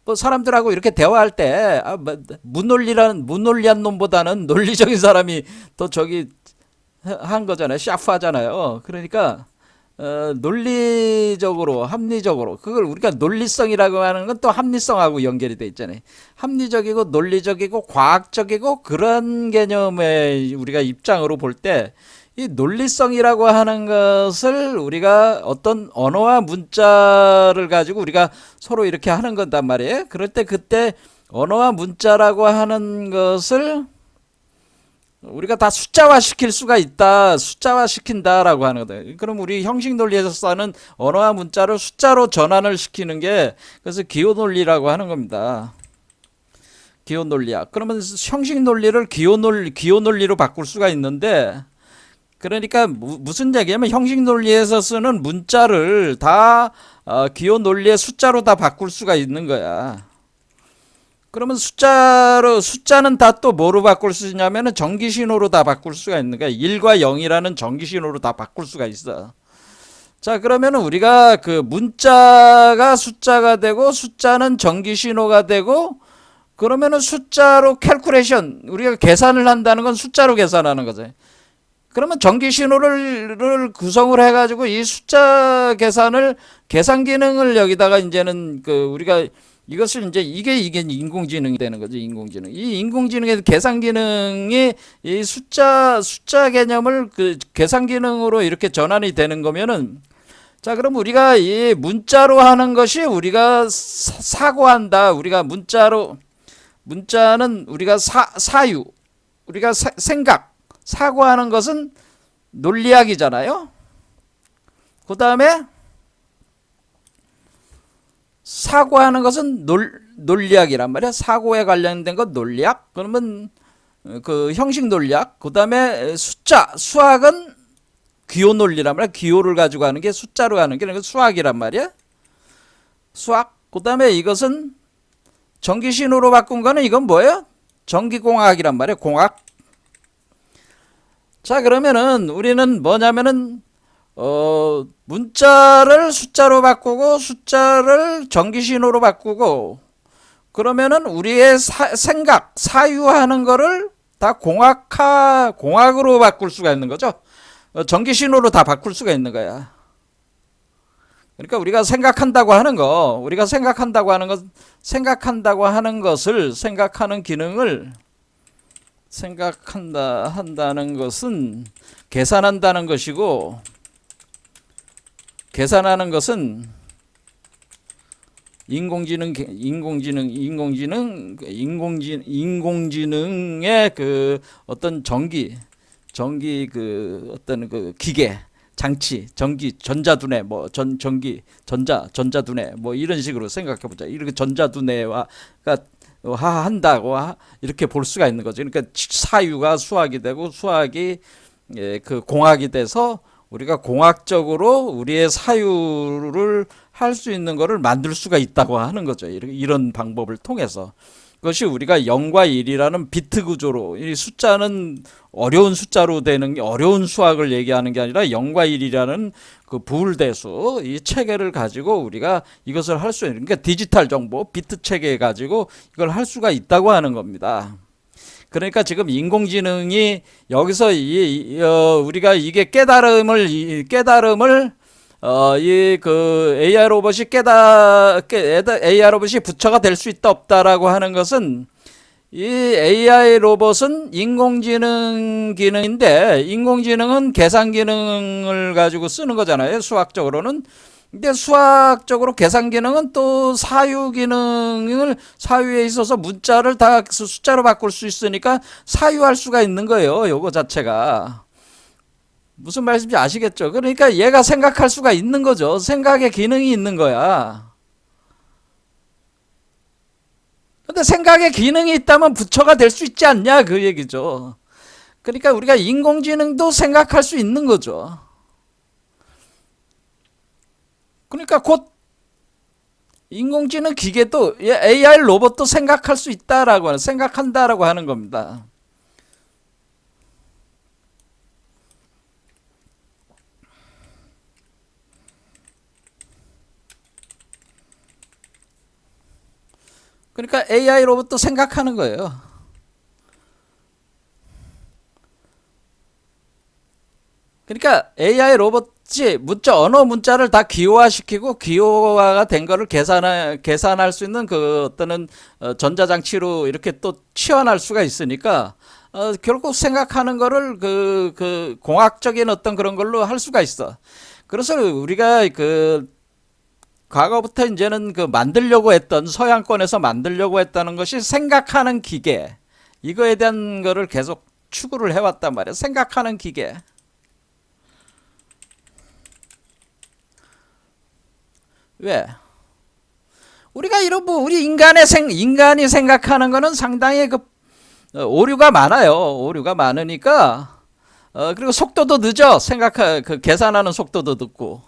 뭐 사람들하고 이렇게 대화할 때 뭐 무논리한 놈보다는 논리적인 사람이 더 한 거잖아요. 샤프하잖아요. 그러니까 논리적으로 합리적으로 그걸 우리가 논리성이라고 하는 건 또 합리성하고 연결이 돼 있잖아요. 합리적이고 논리적이고 과학적이고 그런 개념의 우리가 입장으로 볼 때 이 논리성이라고 하는 것을 우리가 어떤 언어와 문자를 가지고 우리가 서로 이렇게 하는 건단 말이에요. 그럴 때 그때 언어와 문자라고 하는 것을 우리가 다 숫자화 시킬 수가 있다, 숫자화 시킨다라고 하는 거다. 그럼 우리 형식 논리에서 쓰는 언어와 문자를 숫자로 전환을 시키는 게 그래서 기호 논리라고 하는 겁니다. 기호 논리야. 그러면 형식 논리를 기호 논리로 바꿀 수가 있는데, 그러니까 무슨 얘기냐면 형식 논리에서 쓰는 문자를 다 기호 논리의 숫자로 다 바꿀 수가 있는 거야. 그러면 숫자는 다 또 뭐로 바꿀 수 있냐면은 전기 신호로 다 바꿀 수가 있는 거야. 1과 0이라는 전기 신호로 다 바꿀 수가 있어. 자, 그러면은 우리가 그 문자가 숫자가 되고 숫자는 전기 신호가 되고, 그러면은 숫자로 캘쿠레이션, 우리가 계산을 한다는 건 숫자로 계산하는 거지. 그러면 전기 신호를 구성을 해가지고 이 숫자 계산 기능을 여기다가 이제는 그 우리가 이것을 이제 이게 인공지능이 되는 거죠. 인공지능. 이 인공지능의 계산 기능이 이 숫자 개념을 그 계산 기능으로 이렇게 전환이 되는 거면은, 자, 그럼 우리가 이 문자로 하는 것이 우리가 사고한다. 우리가 문자는 우리가 사유, 우리가 생각, 사고하는 것은 논리학이잖아요. 그 다음에 사고하는 것은 논리학이란 말이야. 사고에 관련된 것 논리학. 그러면 그 형식 논리학. 그 다음에 수학은 기호 논리란 말이야. 기호를 가지고 하는 게 숫자로 하는 게 수학이란 말이야. 수학. 그 다음에 이것은 전기 신호로 바꾼 거는 이건 뭐예요? 전기공학이란 말이야. 공학. 자, 그러면은 우리는 뭐냐면은 문자를 숫자로 바꾸고 숫자를 전기 신호로 바꾸고, 그러면은 우리의 생각, 사유하는 거를 다 공학으로 바꿀 수가 있는 거죠. 전기 신호로 다 바꿀 수가 있는 거야. 그러니까 우리가 생각한다고 하는 것을 생각하는 기능을 한다는 것은 계산한다는 것이고, 계산하는 것은 인공지능의 그 어떤 전기 그 어떤 그 기계 장치, 전자두뇌, 뭐 전자두뇌, 뭐 이런 식으로 생각해 보자. 이렇게 전자두뇌가 한다고 이렇게 볼 수가 있는 거죠. 그러니까 사유가 수학이 되고 수학이 그 공학이 돼서 우리가 공학적으로 우리의 사유를 할 수 있는 것을 만들 수가 있다고 하는 거죠. 이런 방법을 통해서. 그것이 우리가 0과 1이라는 비트 구조로, 이 숫자는 어려운 숫자로 되는 게, 어려운 수학을 얘기하는 게 아니라 0과 1이라는 그 부울대수, 이 체계를 가지고 우리가 이것을 할 수 있는, 그러니까 디지털 정보, 비트 체계 가지고 이걸 할 수가 있다고 하는 겁니다. 그러니까 지금 인공지능이 여기서 우리가 이게 깨달음을 이 그 AI 로봇이 AI 로봇이 부처가 될 수 있다 없다라고 하는 것은, 이 AI 로봇은 인공지능 기능인데 인공지능은 계산 기능을 가지고 쓰는 거잖아요. 수학적으로는. 근데 수학적으로 계산 기능은 또 사유에 있어서 문자를 다 숫자로 바꿀 수 있으니까 사유할 수가 있는 거예요. 요거 자체가. 무슨 말씀인지 아시겠죠? 그러니까 얘가 생각할 수가 있는 거죠. 생각의 기능이 있는 거야. 근데 생각의 기능이 있다면 부처가 될 수 있지 않냐, 그 얘기죠. 그러니까 우리가 인공지능도 생각할 수 있는 거죠. 그러니까 곧 인공지능 기계도, AI 로봇도 생각할 수 있다라고 생각한다라고 하는 겁니다. 그러니까 AI 로봇도 생각하는 거예요. 그러니까 AI 로봇이 언어 문자를 다 기호화시키고 기호화가 된 거를 계산할 수 있는 그 어떤 전자장치로 이렇게 또 치환할 수가 있으니까 결국 생각하는 거를 그 공학적인 어떤 그런 걸로 할 수가 있어. 그래서 우리가 그 과거부터 이제는 그 서양권에서 만들려고 했다는 것이 생각하는 기계, 이거에 대한 거를 계속 추구를 해왔단 말이야. 생각하는 기계. 왜? 우리가 이런 뭐 우리 인간이 생각하는 거는 상당히 오류가 많아요. 오류가 많으니까 그리고 속도도 늦어. 계산하는 속도도 늦고.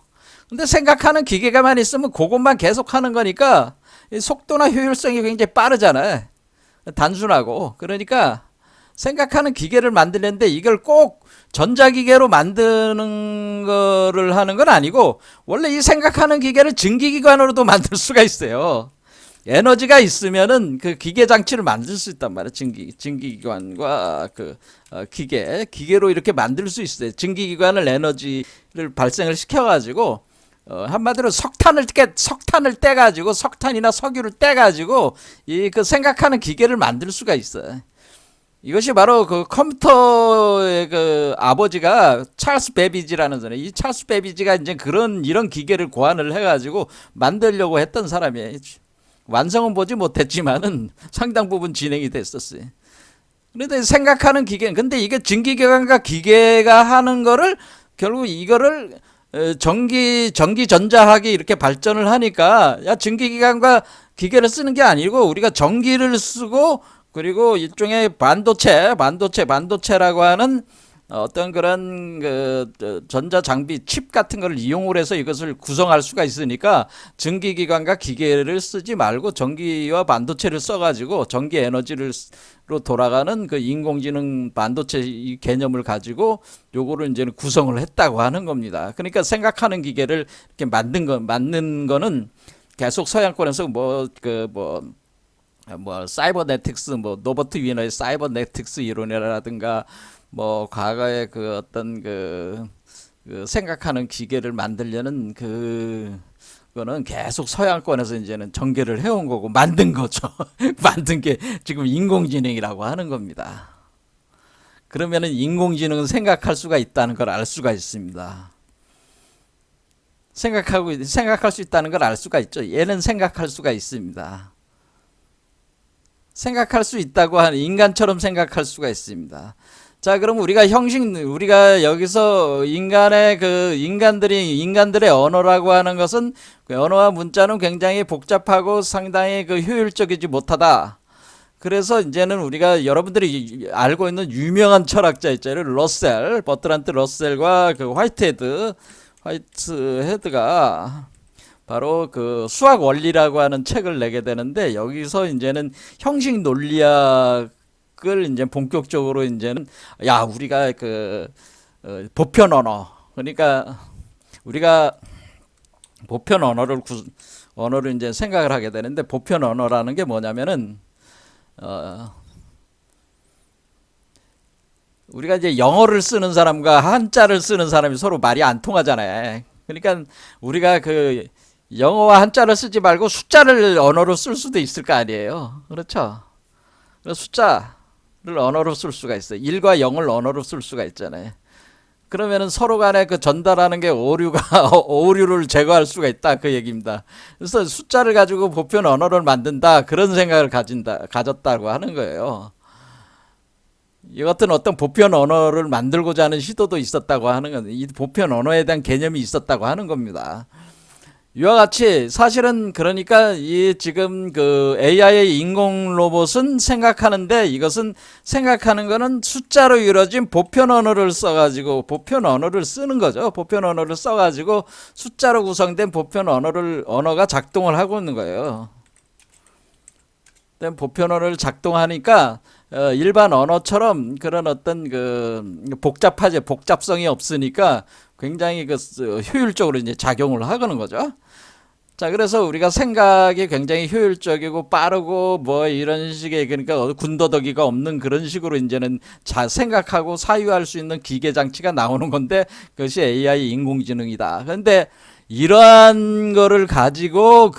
근데 생각하는 기계가만 있으면 그것만 계속 하는 거니까 속도나 효율성이 굉장히 빠르잖아요. 단순하고. 그러니까 생각하는 기계를 만들는데 이걸 꼭 전자기계로 만드는 거를 하는 건 아니고 원래 이 생각하는 기계를 증기기관으로도 만들 수가 있어요. 에너지가 있으면은 그 기계 장치를 만들 수 있단 말이에요. 증기기관과 기계로 이렇게 만들 수 있어요. 증기기관을 에너지를 발생을 시켜가지고 한마디로 석탄을 떼가지고 석탄이나 석유를 떼가지고 그 생각하는 기계를 만들 수가 있어요. 이것이 바로 그 컴퓨터의 그 아버지가 찰스 베비지라는 사람. 이 찰스 베비지가 이제 이런 기계를 고안을 해가지고 만들려고 했던 사람이에요. 완성은 보지 못했지만은 상당 부분 진행이 됐었어요. 그런데 생각하는 기계, 근데 이게 증기기관과 기계가 하는 거를 결국 이거를 전기전자학이 이렇게 발전을 하니까 야 증기기관과 기계를 쓰는 게 아니고 우리가 전기를 쓰고 그리고 일종의 반도체라고 하는 어떤 그런 전자 장비 칩 같은 걸 이용을 해서 이것을 구성할 수가 있으니까 증기기관과 기계를 쓰지 말고 전기와 반도체를 써가지고 전기 에너지로 돌아가는 그 인공지능 반도체 이 개념을 가지고 요거를 이제는 구성을 했다고 하는 겁니다. 그러니까 생각하는 기계를 이렇게 만든 거는 계속 서양권에서 사이버네틱스, 노버트 위너의 사이버네틱스 이론이라든가, 과거에 어떤 생각하는 기계를 만들려는 그거는 계속 서양권에서 이제는 전개를 해온 거고, 만든 거죠. 만든 게 지금 인공지능이라고 하는 겁니다. 그러면은 인공지능은 생각할 수가 있다는 걸 알 수가 있습니다. 생각할 수 있다는 걸 알 수가 있죠. 얘는 생각할 수가 있습니다. 생각할 수 있다고 하는 인간처럼 생각할 수가 있습니다. 자, 그럼 우리가 여기서 인간들의 언어라고 하는 것은 그 언어와 문자는 굉장히 복잡하고 상당히 효율적이지 못하다. 그래서 이제는 우리가 여러분들이 알고 있는 유명한 철학자 있잖아요. 버트란트 러셀과 화이트헤드가 바로 수학 원리라고 하는 책을 내게 되는데 여기서 이제는 형식 논리학을 이제 본격적으로 이제는 우리가 보편 언어 그러니까 우리가 보편 언어를 이제 생각을 하게 되는데 보편 언어라는 게 뭐냐면은 우리가 이제 영어를 쓰는 사람과 한자를 쓰는 사람이 서로 말이 안 통하잖아요. 그러니까 우리가 영어와 한자를 쓰지 말고 숫자를 언어로 쓸 수도 있을 거 아니에요. 그렇죠? 숫자를 언어로 쓸 수가 있어요. 1과 0을 언어로 쓸 수가 있잖아요. 그러면은 서로 간에 전달하는 게 오류를 제거할 수가 있다. 그 얘기입니다. 그래서 숫자를 가지고 보편 언어를 만든다. 그런 생각을 가졌다고 하는 거예요. 이 같은 어떤 보편 언어를 만들고자 하는 시도도 있었다고 하는 건 이 보편 언어에 대한 개념이 있었다고 하는 겁니다. 이와 같이 사실은 그러니까 이 지금 AI의 인공 로봇은 생각하는데 이것은 생각하는 거는 숫자로 이루어진 보편 언어를 써가지고 보편 언어를 쓰는 거죠. 보편 언어를 써가지고 숫자로 구성된 보편 언어가 작동을 하고 있는 거예요. 보편 언어를 작동하니까 일반 언어처럼 그런 어떤 복잡성이 없으니까 굉장히 효율적으로 이제 작용을 하는 거죠. 자, 그래서 우리가 생각이 굉장히 효율적이고 빠르고 이런 식의 그러니까 군더더기가 없는 그런 식으로 이제는 생각하고 사유할 수 있는 기계 장치가 나오는 건데 그것이 AI 인공지능이다. 그런데 이러한 거를 가지고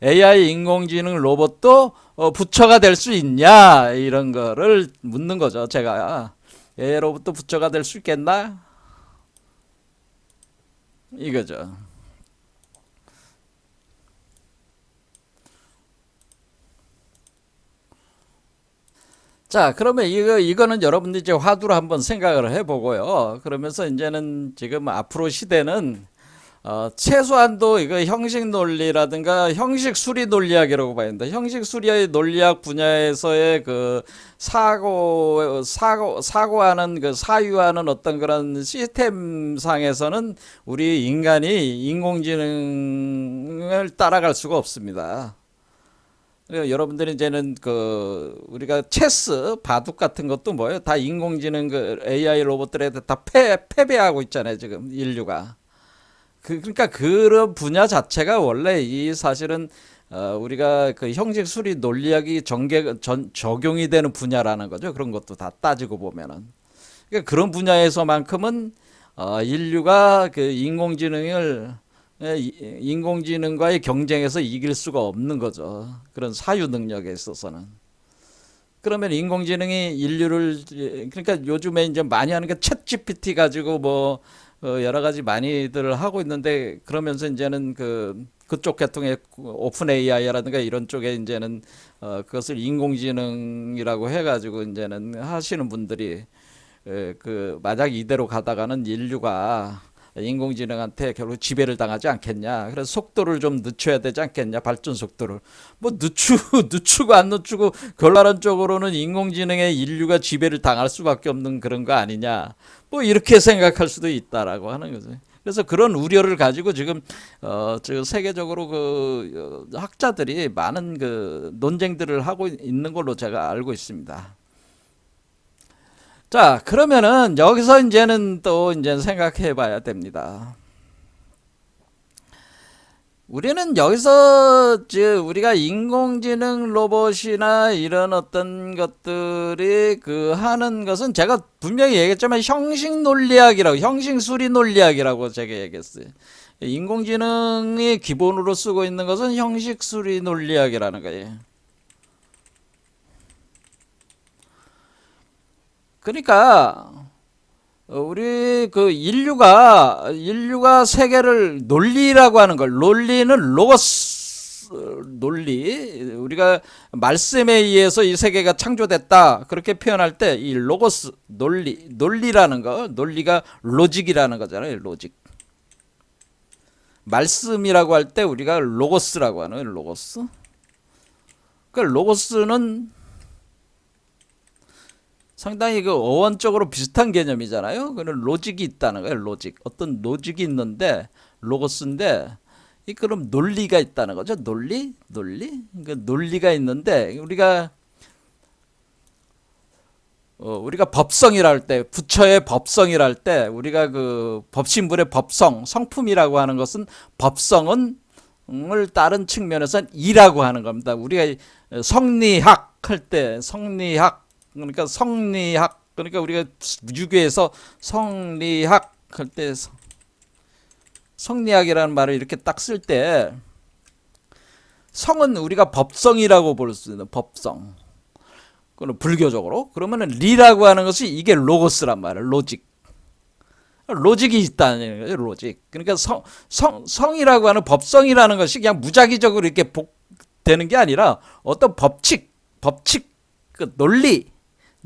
AI 인공지능 로봇도 부처가 될 수 있냐 이런 거를 묻는 거죠. 제가 AI 로봇도 부처가 될 수 있겠나 이거죠. 자, 그러면 이거는 여러분들이 이제 화두로 한번 생각을 해보고요. 그러면서 이제는 지금 앞으로 시대는 최소한도 이거 형식 논리라든가 형식 수리 논리학이라고 봐야 된다. 형식 수리 논리학 분야에서의 그 사고하는 그 사유하는 어떤 그런 시스템 상에서는 우리 인간이 인공지능을 따라갈 수가 없습니다. 여러분들이 이제는 그 우리가 체스, 바둑 같은 것도 뭐예요? 다 인공지능 그 AI 로봇들에 다 패배하고 있잖아요, 지금 인류가. 그러니까 그런 분야 자체가 원래 이 사실은 우리가 그 형식 수리 논리학이 적용이 되는 분야라는 거죠. 그런 것도 다 따지고 보면은. 그러니까 그런 분야에서만큼은 인류가 그 인공지능과의 경쟁에서 이길 수가 없는 거죠. 그런 사유 능력에 있어서는. 그러면 인공지능이 인류를 그러니까 요즘에 이제 많이 하는 게 챗 GPT 가지고 뭐 여러 가지 많이들 하고 있는데 그러면서 이제는 그쪽 계통의 오픈 AI라든가 이런 쪽에 이제는 그것을 인공지능이라고 해가지고 이제는 하시는 분들이 만약 이대로 가다가는 인류가 인공지능한테 결국 지배를 당하지 않겠냐. 그래서 속도를 좀 늦춰야 되지 않겠냐. 발전 속도를. 뭐 늦추고 안 늦추고 결과론적으로는 인공지능에 인류가 지배를 당할 수밖에 없는 그런 거 아니냐. 뭐 이렇게 생각할 수도 있다라고 하는 거죠. 그래서 그런 우려를 가지고 지금 저 세계적으로 학자들이 많은 논쟁들을 하고 있는 걸로 제가 알고 있습니다. 자, 그러면은 여기서 이제는 또 이제 생각해 봐야 됩니다. 우리는 여기서 우리가 인공지능 로봇이나 이런 어떤 것들이 하는 것은 제가 분명히 얘기했지만 형식 논리학이라고, 형식 수리 논리학이라고 제가 얘기했어요. 인공지능이 기본으로 쓰고 있는 것은 형식 수리 논리학이라는 거예요. 그러니까 우리 인류가 세계를 논리라고 하는 걸, 논리는 로고스 논리, 우리가 말씀에 의해서 이 세계가 창조됐다 그렇게 표현할 때 이 로고스 논리라는 거, 논리가 로직이라는 거잖아요. 로직. 말씀이라고 할 때 우리가 로고스라고 하는 거예요. 로고스. 그 로고스는 상당히 어원적으로 비슷한 개념이잖아요. 그는 로직이 있다는 거예요. 로직. 어떤 로직이 있는데 로고스인데 그럼 논리가 있다는 거죠. 논리. 그러니까 논리가 있는데 우리가 법성이라 할 때, 부처의 법성이라 할 때 우리가 법신불의 법성, 성품이라고 하는 것은 법성은 을 다른 측면에서는 이라고 하는 겁니다. 우리가 성리학 할 때 그러니까 성리학, 그러니까 우리가 유교에서 성리학 할 때 성리학이라는 말을 이렇게 딱 쓸 때 성은 우리가 법성이라고 볼 수 있는 법성. 그건 불교적으로. 그러면은 리라고 하는 것이 이게 로고스란 말이에요. 로직. 로직이 있다는 거죠. 로직. 그러니까 성이라고 하는 법성이라는 것이 그냥 무작위적으로 이렇게 되는 게 아니라 어떤 법칙,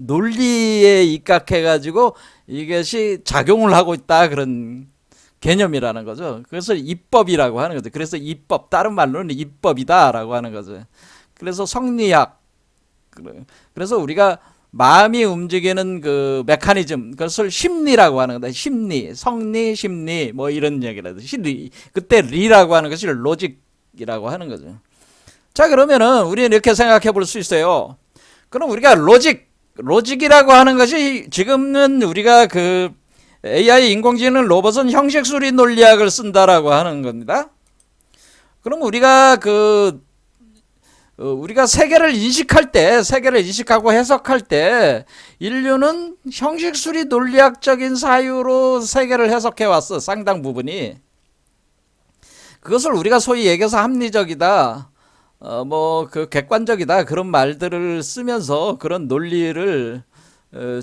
논리에 입각해가지고 이것이 작용을 하고 있다 그런 개념이라는 거죠. 그래서 입법이라고 하는 거죠. 그래서 입법, 다른 말로는 입법이다라고 하는 거죠. 그래서 성리학, 그래서 우리가 마음이 움직이는 메커니즘, 그것을 심리라고 하는 거다. 심리, 성리, 심리, 뭐 이런 얘기라도 그때 리라고 하는 것이 로직이라고 하는 거죠. 자, 그러면은 우리는 이렇게 생각해 볼 수 있어요. 그럼 우리가 로직이라고 하는 것이 지금은 우리가 AI 인공지능 로봇은 형식수리 논리학을 쓴다라고 하는 겁니다. 그럼 우리가 우리가 세계를 인식하고 해석할 때 인류는 형식수리 논리학적인 사유로 세계를 해석해 왔어. 상당 부분이. 그것을 우리가 소위 얘기해서 합리적이다. 객관적이다. 그런 말들을 쓰면서 그런 논리를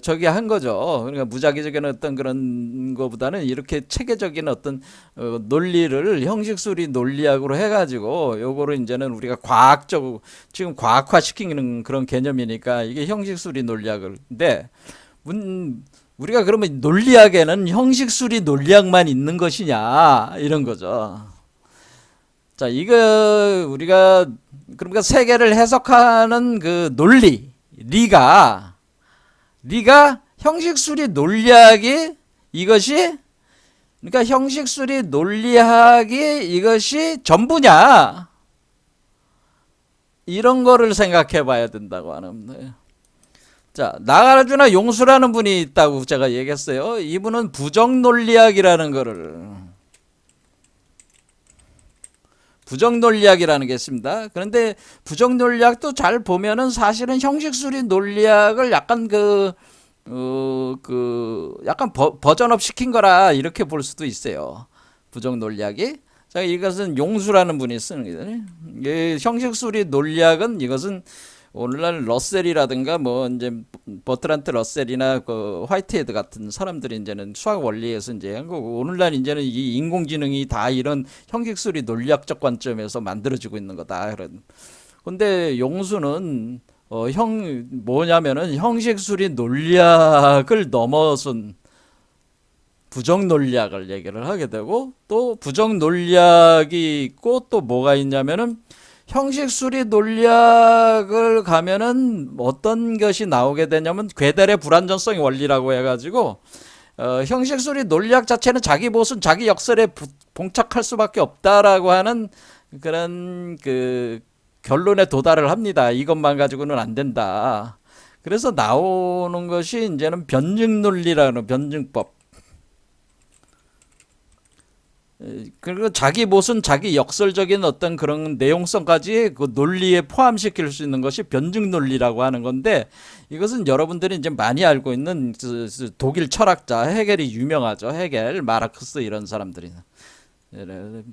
저기 한 거죠. 그러니까 무작위적인 어떤 그런 거보다는 이렇게 체계적인 어떤 논리를 형식수리 논리학으로 해가지고 요거를 이제는 우리가 과학적 지금 과학화 시키는 그런 개념이니까 이게 형식수리 논리학을. 근데 우리가 그러면 논리학에는 형식수리 논리학만 있는 것이냐 이런 거죠. 자, 이거 우리가 그러니까 세계를 해석하는 그 논리, 리가 형식수리 논리학이 이것이 그러니까 형식수리 논리학이 이것이 전부냐 이런 거를 생각해 봐야 된다고 하는 거예요. 자, 나가르주나 용수라는 분이 있다고 제가 얘기했어요. 이분은 부정논리학이라는 거를 부정논리학이라는 게 있습니다. 그런데 부정논리학도 잘 보면은 사실은 형식수리 논리학을 약간 약간 버전업 시킨 거라 이렇게 볼 수도 있어요. 부정논리학이. 자, 이것은 용수라는 분이 쓰는 거잖아요. 형식수리 논리학은 이것은 오늘날 러셀이라든가 뭐 이제 버트란트 러셀이나 그 화이트헤드 같은 사람들이 이제는 수학 원리에서 이제 한 거고 오늘날 이제는 이 인공지능이 다 이런 형식수리 논리학적 관점에서 만들어지고 있는 거다. 그런. 근데 용수는 뭐냐면은 형식수리 논리학을 넘어선 부정 논리학을 얘기를 하게 되고 또 부정 논리학이 있고 또 뭐가 있냐면은 형식수리 논리학을 가면은 어떤 것이 나오게 되냐면 괴델의 불완전성의 원리라고 해가지고 형식수리 논리학 자체는 자기 모순, 자기 역설에 봉착할 수밖에 없다라고 하는 그런 그 결론에 도달을 합니다. 이것만 가지고는 안 된다. 그래서 나오는 것이 이제는 변증 논리라는 변증법. 그리고 자기 모순, 자기 역설적인 어떤 그런 내용성까지 그 논리에 포함시킬 수 있는 것이 변증 논리라고 하는 건데 이것은 여러분들이 이제 많이 알고 있는 독일 철학자 헤겔이 유명하죠. 헤겔, 마르크스 이런 사람들이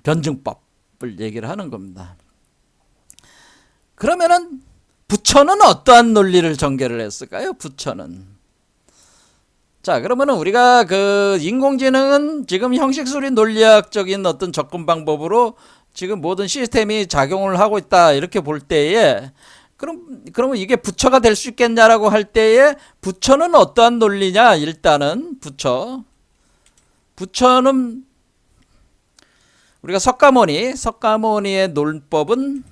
변증법을 얘기를 하는 겁니다. 그러면은 부처는 어떠한 논리를 전개를 했을까요? 부처는. 자, 그러면은 우리가 그 인공지능은 지금 형식수리 논리학적인 어떤 접근 방법으로 지금 모든 시스템이 작용을 하고 있다 이렇게 볼 때에 그러면 이게 부처가 될 수 있겠냐라고 할 때에 부처는 어떠한 논리냐? 일단은 부처는 우리가 석가모니의 논법은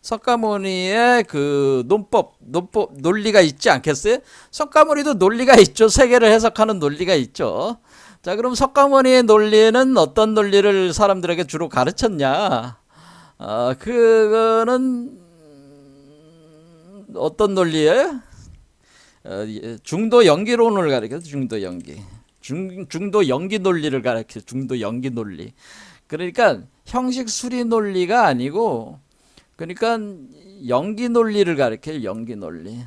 석가모니의 그 논리가 있지 않겠어요? 석가모니도 논리가 있죠. 세계를 해석하는 논리가 있죠. 자, 그럼 석가모니의 논리는 어떤 논리를 사람들에게 주로 가르쳤냐? 그거는 어떤 논리예요? 중도 연기론을 가르쳐요. 중도 연기. 중도 연기 논리를 가르쳐요. 중도 연기 논리. 그러니까 형식 수리 논리가 아니고 그러니까 연기 논리를 가리켜요. 연기 논리.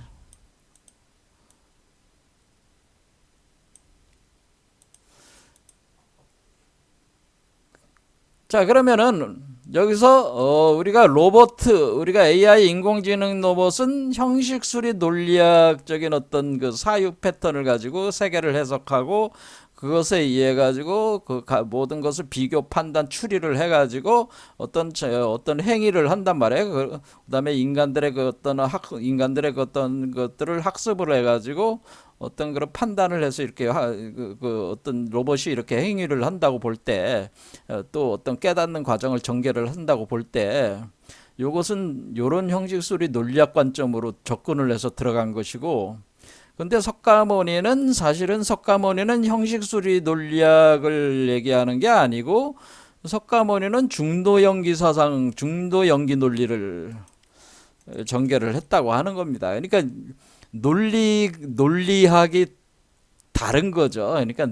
자, 그러면은 여기서 우리가 AI 인공지능 로봇은 형식 수리 논리학적인 어떤 그 사유 패턴을 가지고 세계를 해석하고 그것에 의해 가지고 그 모든 것을 비교 판단 추리를 해 가지고 어떤 행위를 한단 말이에요. 그다음에 인간들의 그 어떤 것들을 학습을 해 가지고 어떤 그런 판단을 해서 이렇게 어떤 로봇이 이렇게 행위를 한다고 볼 때 또 어떤 깨닫는 과정을 전개를 한다고 볼 때 요것은 요런 형식 수리 논리학 관점으로 접근을 해서 들어간 것이고 근데 사실은 석가모니는 형식수리 논리학을 얘기하는 게 아니고 석가모니는 중도연기 사상, 중도연기 논리를 전개를 했다고 하는 겁니다. 그러니까 논리학이 다른 거죠. 그러니까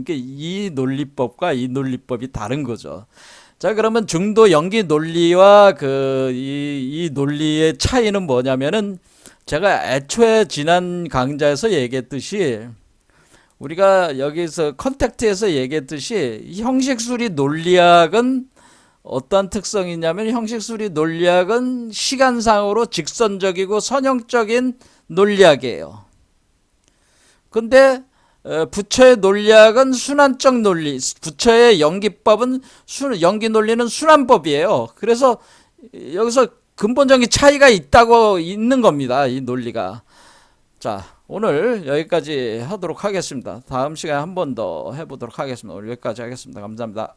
이 논리법과 이 논리법이 다른 거죠. 자, 그러면 중도연기 논리와 이 논리의 차이는 뭐냐면은 제가 애초에 지난 강좌에서 얘기했듯이 우리가 여기서 컨택트에서 얘기했듯이 형식수리 논리학은 어떤 특성이 있냐면 형식수리 논리학은 시간상으로 직선적이고 선형적인 논리학이에요. 근데 부처의 논리학은 순환적 논리, 부처의 연기법은 연기 논리는 순환법이에요. 그래서 여기서 근본적인 차이가 있는 겁니다. 이 논리가. 자, 오늘 여기까지 하도록 하겠습니다. 다음 시간에 한 번 더 해보도록 하겠습니다. 오늘 여기까지 하겠습니다. 감사합니다.